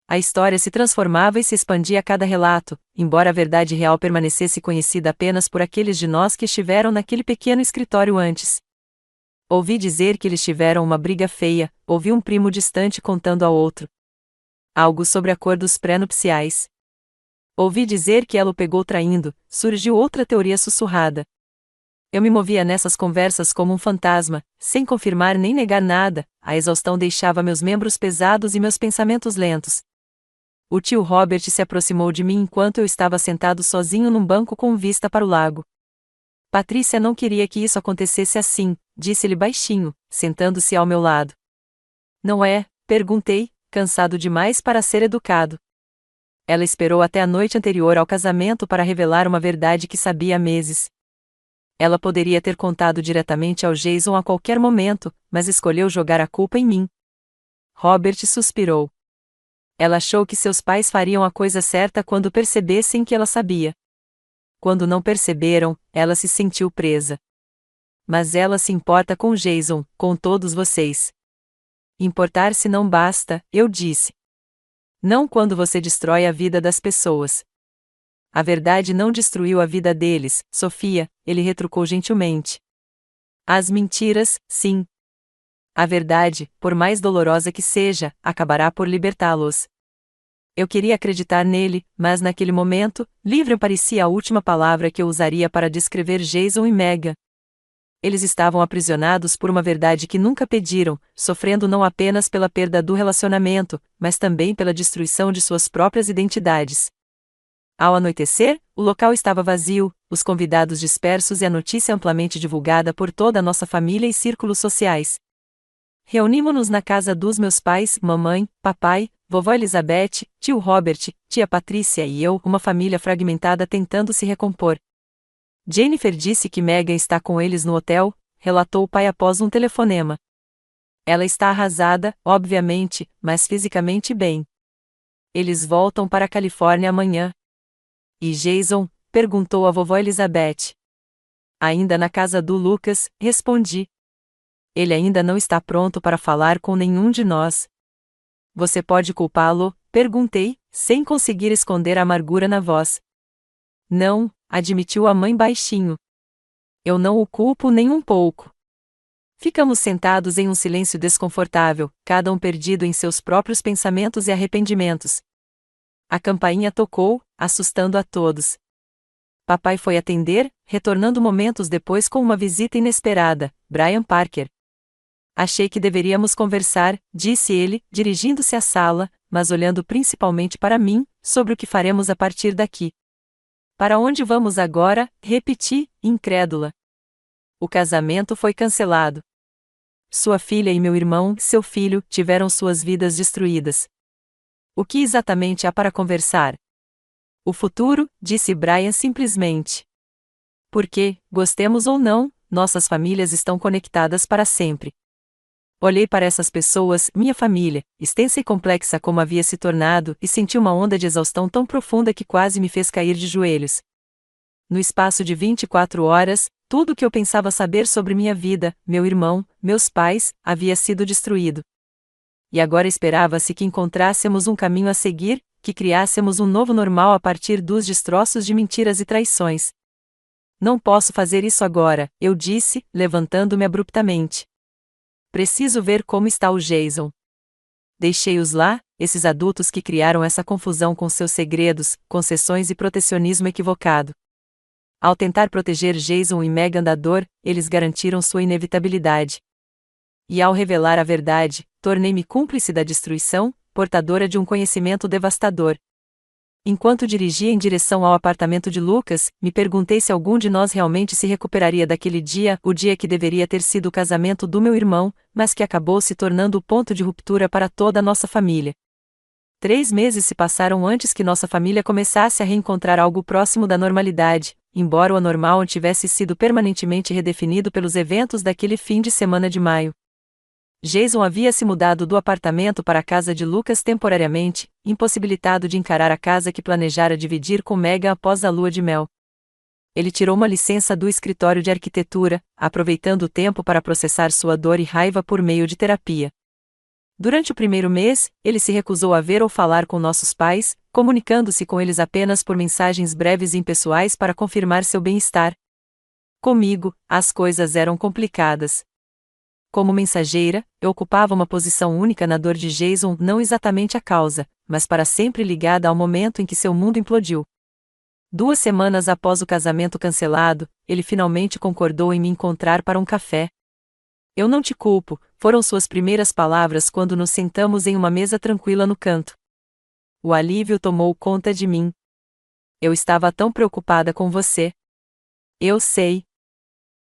A história se transformava e se expandia a cada relato, embora a verdade real permanecesse conhecida apenas por aqueles de nós que estiveram naquele pequeno escritório antes. Ouvi dizer que eles tiveram uma briga feia, ouvi um primo distante contando ao outro algo sobre a cor dos pré-nupciais. Ouvi dizer que ela o pegou traindo, surgiu outra teoria sussurrada. Eu me movia nessas conversas como um fantasma, sem confirmar nem negar nada, a exaustão deixava meus membros pesados e meus pensamentos lentos. O tio Robert se aproximou de mim enquanto eu estava sentado sozinho num banco com vista para o lago. Patrícia não queria que isso acontecesse assim, disse-lhe baixinho, sentando-se ao meu lado. Não é? Perguntei, cansado demais para ser educado. Ela esperou até a noite anterior ao casamento para revelar uma verdade que sabia há meses. Ela poderia ter contado diretamente ao Jason a qualquer momento, mas escolheu jogar a culpa em mim. Robert suspirou. Ela achou que seus pais fariam a coisa certa quando percebessem que ela sabia. Quando não perceberam, ela se sentiu presa. Mas ela se importa com Jason, com todos vocês. Importar-se não basta, eu disse. Não quando você destrói a vida das pessoas. A verdade não destruiu a vida deles, Sofia, ele retrucou gentilmente. As mentiras, sim. A verdade, por mais dolorosa que seja, acabará por libertá-los. Eu queria acreditar nele, mas naquele momento, livre parecia a última palavra que eu usaria para descrever Jason e Megan. eles estavam aprisionados por uma verdade que nunca pediram, sofrendo não apenas pela perda do relacionamento, mas também pela destruição de suas próprias identidades. Ao anoitecer, o local estava vazio, os convidados dispersos e a notícia amplamente divulgada por toda a nossa família e círculos sociais. Reunimos-nos na casa dos meus pais, mamãe, papai, vovó Elizabeth, tio Robert, tia Patrícia e eu, uma família fragmentada tentando se recompor. Jennifer disse que Megan está com eles no hotel, relatou o pai após um telefonema. Ela está arrasada, obviamente, mas fisicamente bem. Eles voltam para a Califórnia amanhã. E Jason? Perguntou a vovó Elizabeth. Ainda na casa do Lucas, respondi. Ele ainda não está pronto para falar com nenhum de nós. Você pode culpá-lo? Perguntei, sem conseguir esconder a amargura na voz. Não, admitiu a mãe baixinho. Eu não o culpo nem um pouco. Ficamos sentados em um silêncio desconfortável, cada um perdido em seus próprios pensamentos e arrependimentos. A campainha tocou, assustando a todos. Papai foi atender, retornando momentos depois com uma visita inesperada, Brian Parker. Achei que deveríamos conversar, disse ele, dirigindo-se à sala, mas olhando principalmente para mim, sobre o que faremos a partir daqui. Para onde vamos agora? Repeti, incrédula. O casamento foi cancelado. Sua filha e meu irmão, seu filho, tiveram suas vidas destruídas. O que exatamente há para conversar? O futuro, disse Brian simplesmente. Porque, gostemos ou não, nossas famílias estão conectadas para sempre. Olhei para essas pessoas, minha família, extensa e complexa como havia se tornado, e senti uma onda de exaustão tão profunda que quase me fez cair de joelhos. No espaço de 24 horas, tudo o que eu pensava saber sobre minha vida, meu irmão, meus pais, havia sido destruído. E agora esperava-se que encontrássemos um caminho a seguir, que criássemos um novo normal a partir dos destroços de mentiras e traições. Não posso fazer isso agora, eu disse, levantando-me abruptamente. Preciso ver como está o Jason. Deixei-os lá, esses adultos que criaram essa confusão com seus segredos, concessões e protecionismo equivocado. Ao tentar proteger Jason e Megan da dor, eles garantiram sua inevitabilidade. E ao revelar a verdade, tornei-me cúmplice da destruição, portadora de um conhecimento devastador. Enquanto dirigia em direção ao apartamento de Lucas, me perguntei se algum de nós realmente se recuperaria daquele dia, o dia que deveria ter sido o casamento do meu irmão, mas que acabou se tornando o ponto de ruptura para toda a nossa família. 3 meses se passaram antes que nossa família começasse a reencontrar algo próximo da normalidade, embora o anormal tivesse sido permanentemente redefinido pelos eventos daquele fim de semana de maio. Jason havia se mudado do apartamento para a casa de Lucas temporariamente, impossibilitado de encarar a casa que planejara dividir com Megan após a lua de mel. Ele tirou uma licença do escritório de arquitetura, aproveitando o tempo para processar sua dor e raiva por meio de terapia. Durante o primeiro mês, ele se recusou a ver ou falar com nossos pais, comunicando-se com eles apenas por mensagens breves e impessoais para confirmar seu bem-estar. Comigo, as coisas eram complicadas. Como mensageira, eu ocupava uma posição única na dor de Jason, não exatamente a causa, mas para sempre ligada ao momento em que seu mundo implodiu. 2 semanas após o casamento cancelado, ele finalmente concordou em me encontrar para um café. Eu não te culpo, foram suas primeiras palavras quando nos sentamos em uma mesa tranquila no canto. O alívio tomou conta de mim. Eu estava tão preocupada com você. Eu sei.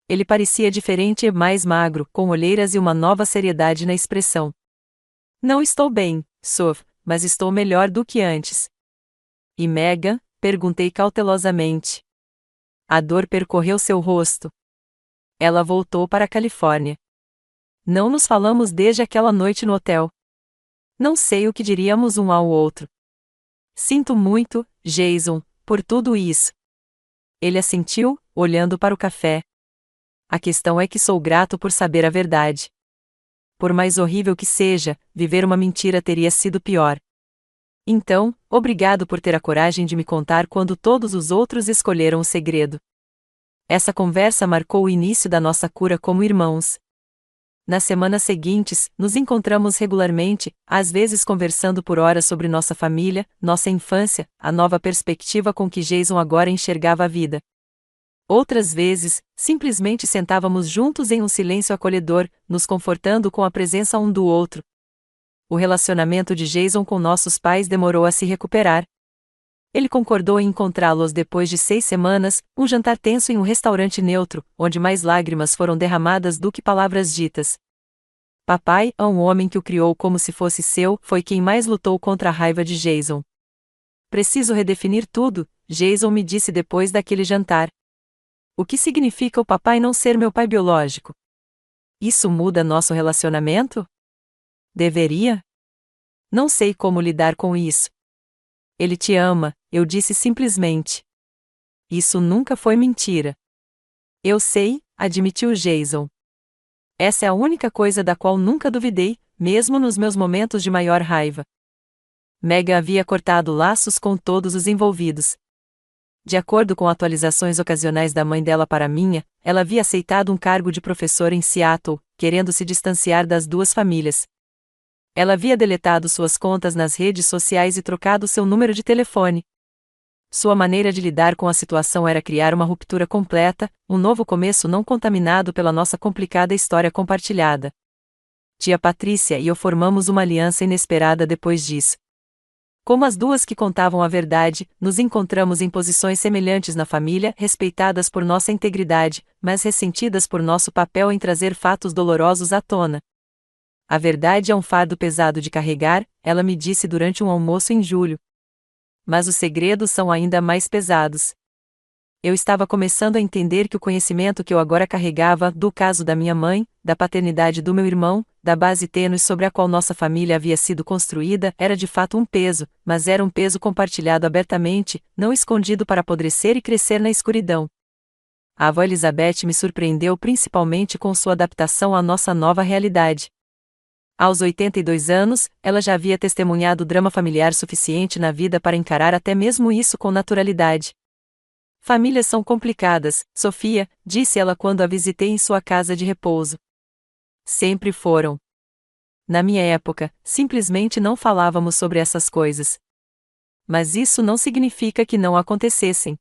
Ele parecia diferente e mais magro, com olheiras e uma nova seriedade na expressão. Não estou bem, Sof, mas estou melhor do que antes. E Megan? Perguntei cautelosamente. A dor percorreu seu rosto. Ela voltou para a Califórnia. Não nos falamos desde aquela noite no hotel. Não sei o que diríamos um ao outro. Sinto muito, Jason, por tudo isso. Ele assentiu, olhando para o café. A questão é que sou grato por saber a verdade. Por mais horrível que seja, viver uma mentira teria sido pior. Então, obrigado por ter a coragem de me contar quando todos os outros escolheram o segredo. Essa conversa marcou o início da nossa cura como irmãos. Nas semanas seguintes, nos encontramos regularmente, às vezes conversando por horas sobre nossa família, nossa infância, a nova perspectiva com que Jason agora enxergava a vida. Outras vezes, simplesmente sentávamos juntos em um silêncio acolhedor, nos confortando com a presença um do outro. O relacionamento de Jason com nossos pais demorou a se recuperar. Ele concordou em encontrá-los depois de 6 semanas, um jantar tenso em um restaurante neutro, onde mais lágrimas foram derramadas do que palavras ditas. Papai, um homem que o criou como se fosse seu, foi quem mais lutou contra a raiva de Jason. Preciso redefinir tudo, Jason me disse depois daquele jantar. O que significa o papai não ser meu pai biológico? Isso muda nosso relacionamento? Deveria? Não sei como lidar com isso. Ele te ama, eu disse simplesmente. Isso nunca foi mentira. Eu sei, admitiu Jason. Essa é a única coisa da qual nunca duvidei, mesmo nos meus momentos de maior raiva. Megan havia cortado laços com todos os envolvidos. De acordo com atualizações ocasionais da mãe dela para a minha, ela havia aceitado um cargo de professora em Seattle, querendo se distanciar das duas famílias. Ela havia deletado suas contas nas redes sociais e trocado seu número de telefone. Sua maneira de lidar com a situação era criar uma ruptura completa, um novo começo não contaminado pela nossa complicada história compartilhada. Tia Patrícia e eu formamos uma aliança inesperada depois disso. Como as duas que contavam a verdade, nos encontramos em posições semelhantes na família, respeitadas por nossa integridade, mas ressentidas por nosso papel em trazer fatos dolorosos à tona. A verdade é um fardo pesado de carregar, ela me disse durante um almoço em julho. Mas os segredos são ainda mais pesados. Eu estava começando a entender que o conhecimento que eu agora carregava, do caso da minha mãe, da paternidade do meu irmão, da base tênue sobre a qual nossa família havia sido construída, era de fato um peso, mas era um peso compartilhado abertamente, não escondido para apodrecer e crescer na escuridão. A avó Elizabeth me surpreendeu principalmente com sua adaptação à nossa nova realidade. Aos 82 anos, ela já havia testemunhado drama familiar suficiente na vida para encarar até mesmo isso com naturalidade. Famílias são complicadas, Sofia, disse ela quando a visitei em sua casa de repouso. Sempre foram. Na minha época, simplesmente não falávamos sobre essas coisas. Mas isso não significa que não acontecessem.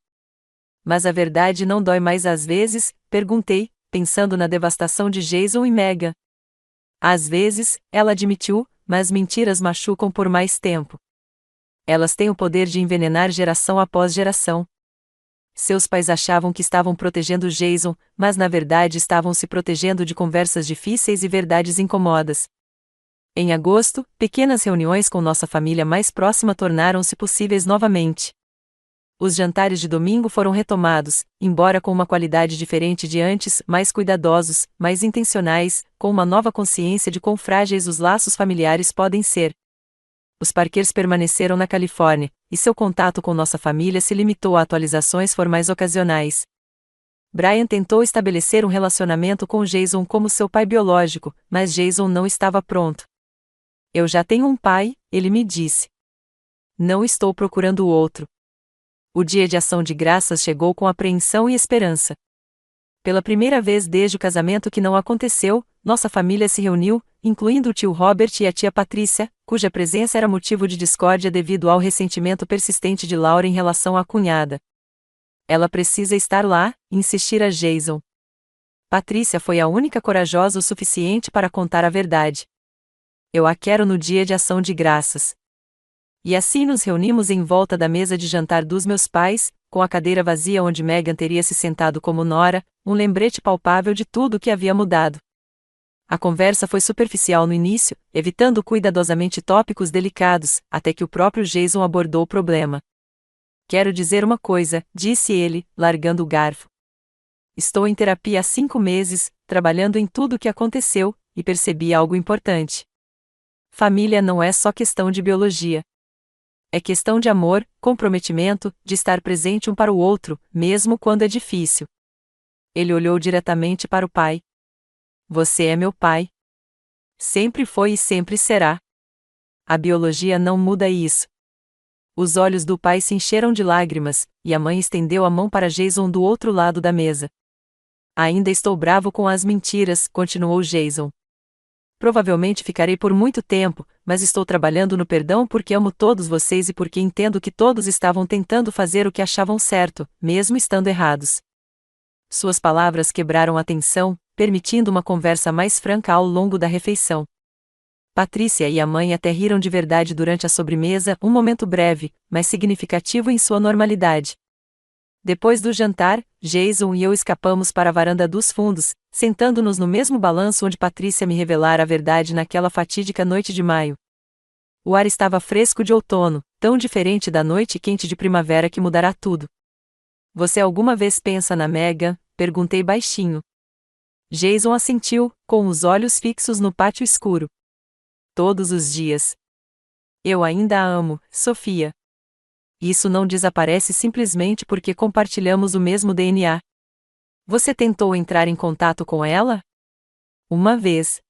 Mas a verdade não dói mais às vezes? Perguntei, pensando na devastação de Jason e Megan. Às vezes, ela admitiu, mas mentiras machucam por mais tempo. Elas têm o poder de envenenar geração após geração. Seus pais achavam que estavam protegendo Jason, mas na verdade estavam se protegendo de conversas difíceis e verdades incômodas. Em agosto, pequenas reuniões com nossa família mais próxima tornaram-se possíveis novamente. Os jantares de domingo foram retomados, embora com uma qualidade diferente de antes, mais cuidadosos, mais intencionais, com uma nova consciência de quão frágeis os laços familiares podem ser. Os Parkers permaneceram na Califórnia, e seu contato com nossa família se limitou a atualizações formais ocasionais. Brian tentou estabelecer um relacionamento com Jason como seu pai biológico, mas Jason não estava pronto. Eu já tenho um pai, ele me disse. Não estou procurando outro. O dia de ação de graças chegou com apreensão e esperança. Pela primeira vez desde o casamento que não aconteceu, nossa família se reuniu, incluindo o tio Robert e a tia Patrícia, cuja presença era motivo de discórdia devido ao ressentimento persistente de Laura em relação à cunhada. Ela precisa estar lá, insistira Jason. Patrícia foi a única corajosa o suficiente para contar a verdade. Eu a quero no dia de ação de graças. E assim nos reunimos em volta da mesa de jantar dos meus pais, com a cadeira vazia onde Megan teria se sentado como nora, um lembrete palpável de tudo o que havia mudado. A conversa foi superficial no início, evitando cuidadosamente tópicos delicados, até que o próprio Jason abordou o problema. Quero dizer uma coisa, disse ele, largando o garfo. Estou em terapia há 5 meses, trabalhando em tudo o que aconteceu, e percebi algo importante. Família não é só questão de biologia. É questão de amor, comprometimento, de estar presente um para o outro, mesmo quando é difícil. Ele olhou diretamente para o pai. Você é meu pai. Sempre foi e sempre será. A biologia não muda isso. Os olhos do pai se encheram de lágrimas, e a mãe estendeu a mão para Jason do outro lado da mesa. Ainda estou bravo com as mentiras, continuou Jason. Provavelmente ficarei por muito tempo, mas estou trabalhando no perdão porque amo todos vocês e porque entendo que todos estavam tentando fazer o que achavam certo, mesmo estando errados. Suas palavras quebraram a tensão, permitindo uma conversa mais franca ao longo da refeição. Patrícia e a mãe até riram de verdade durante a sobremesa, um momento breve, mas significativo em sua normalidade. Depois do jantar, Jason e eu escapamos para a varanda dos fundos, sentando-nos no mesmo balanço onde Patrícia me revelara a verdade naquela fatídica noite de maio. O ar estava fresco de outono, tão diferente da noite quente de primavera que mudará tudo. Você alguma vez pensa na Megan? Perguntei baixinho. Jason assentiu, com os olhos fixos no pátio escuro. Todos os dias. Eu ainda a amo, Sofia. Isso não desaparece simplesmente porque compartilhamos o mesmo DNA. Você tentou entrar em contato com ela? Uma vez.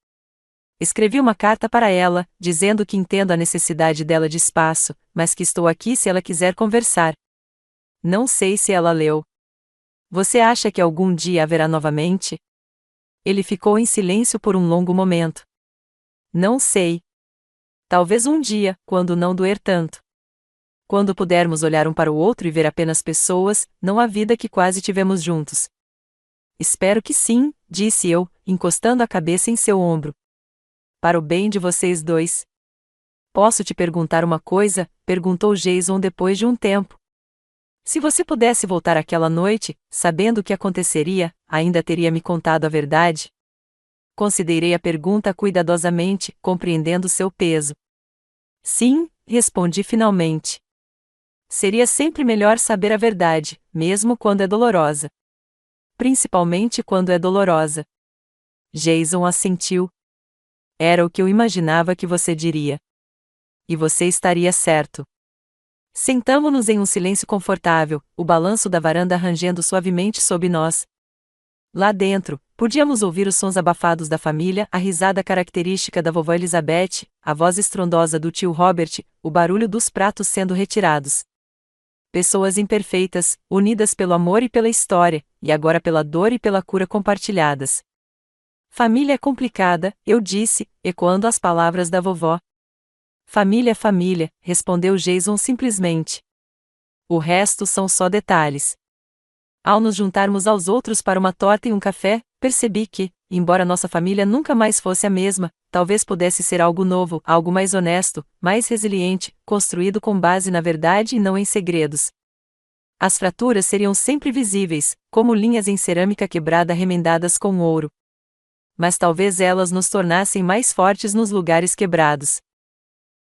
Escrevi uma carta para ela, dizendo que entendo a necessidade dela de espaço, mas que estou aqui se ela quiser conversar. Não sei se ela leu. Você acha que algum dia haverá novamente? Ele ficou em silêncio por um longo momento. Não sei. Talvez um dia, quando não doer tanto. Quando pudermos olhar um para o outro e ver apenas pessoas, não a vida que quase tivemos juntos. Espero que sim, disse eu, encostando a cabeça em seu ombro. Para o bem de vocês dois. Posso te perguntar uma coisa? Perguntou Jason depois de um tempo. Se você pudesse voltar àquela noite, sabendo o que aconteceria, ainda teria me contado a verdade? Considerei a pergunta cuidadosamente, compreendendo seu peso. Sim, respondi finalmente. Seria sempre melhor saber a verdade, mesmo quando é dolorosa. Principalmente quando é dolorosa. Jason assentiu. Era o que eu imaginava que você diria. E você estaria certo. Sentamo-nos em um silêncio confortável, o balanço da varanda rangendo suavemente sob nós. Lá dentro, podíamos ouvir os sons abafados da família, a risada característica da vovó Elizabeth, a voz estrondosa do tio Robert, o barulho dos pratos sendo retirados. Pessoas imperfeitas, unidas pelo amor e pela história, e agora pela dor e pela cura compartilhadas. Família é complicada, eu disse, ecoando as palavras da vovó. Família é família, respondeu Jason simplesmente. O resto são só detalhes. Ao nos juntarmos aos outros para uma torta e um café, percebi que, embora nossa família nunca mais fosse a mesma, talvez pudesse ser algo novo, algo mais honesto, mais resiliente, construído com base na verdade e não em segredos. As fraturas seriam sempre visíveis, como linhas em cerâmica quebrada remendadas com ouro. Mas talvez elas nos tornassem mais fortes nos lugares quebrados.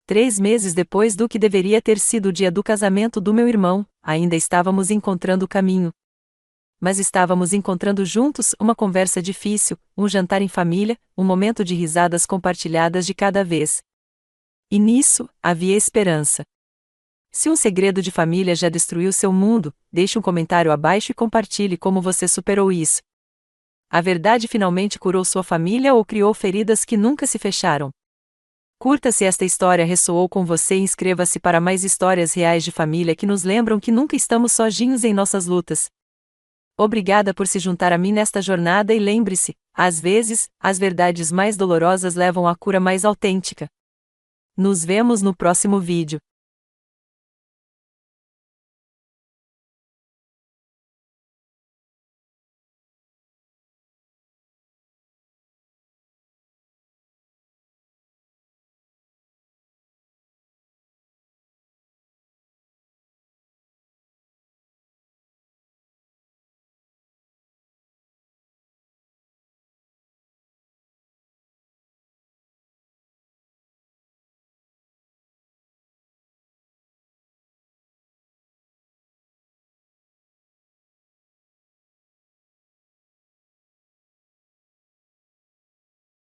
3 meses depois do que deveria ter sido o dia do casamento do meu irmão, ainda estávamos encontrando o caminho. Mas estávamos encontrando juntos uma conversa difícil, um jantar em família, um momento de risadas compartilhadas de cada vez. E nisso, havia esperança. Se um segredo de família já destruiu seu mundo, deixe um comentário abaixo e compartilhe como você superou isso. A verdade finalmente curou sua família ou criou feridas que nunca se fecharam? Curta se esta história ressoou com você e inscreva-se para mais histórias reais de família que nos lembram que nunca estamos sozinhos em nossas lutas. Obrigada por se juntar a mim nesta jornada e lembre-se, às vezes, as verdades mais dolorosas levam à cura mais autêntica. Nos vemos no próximo vídeo.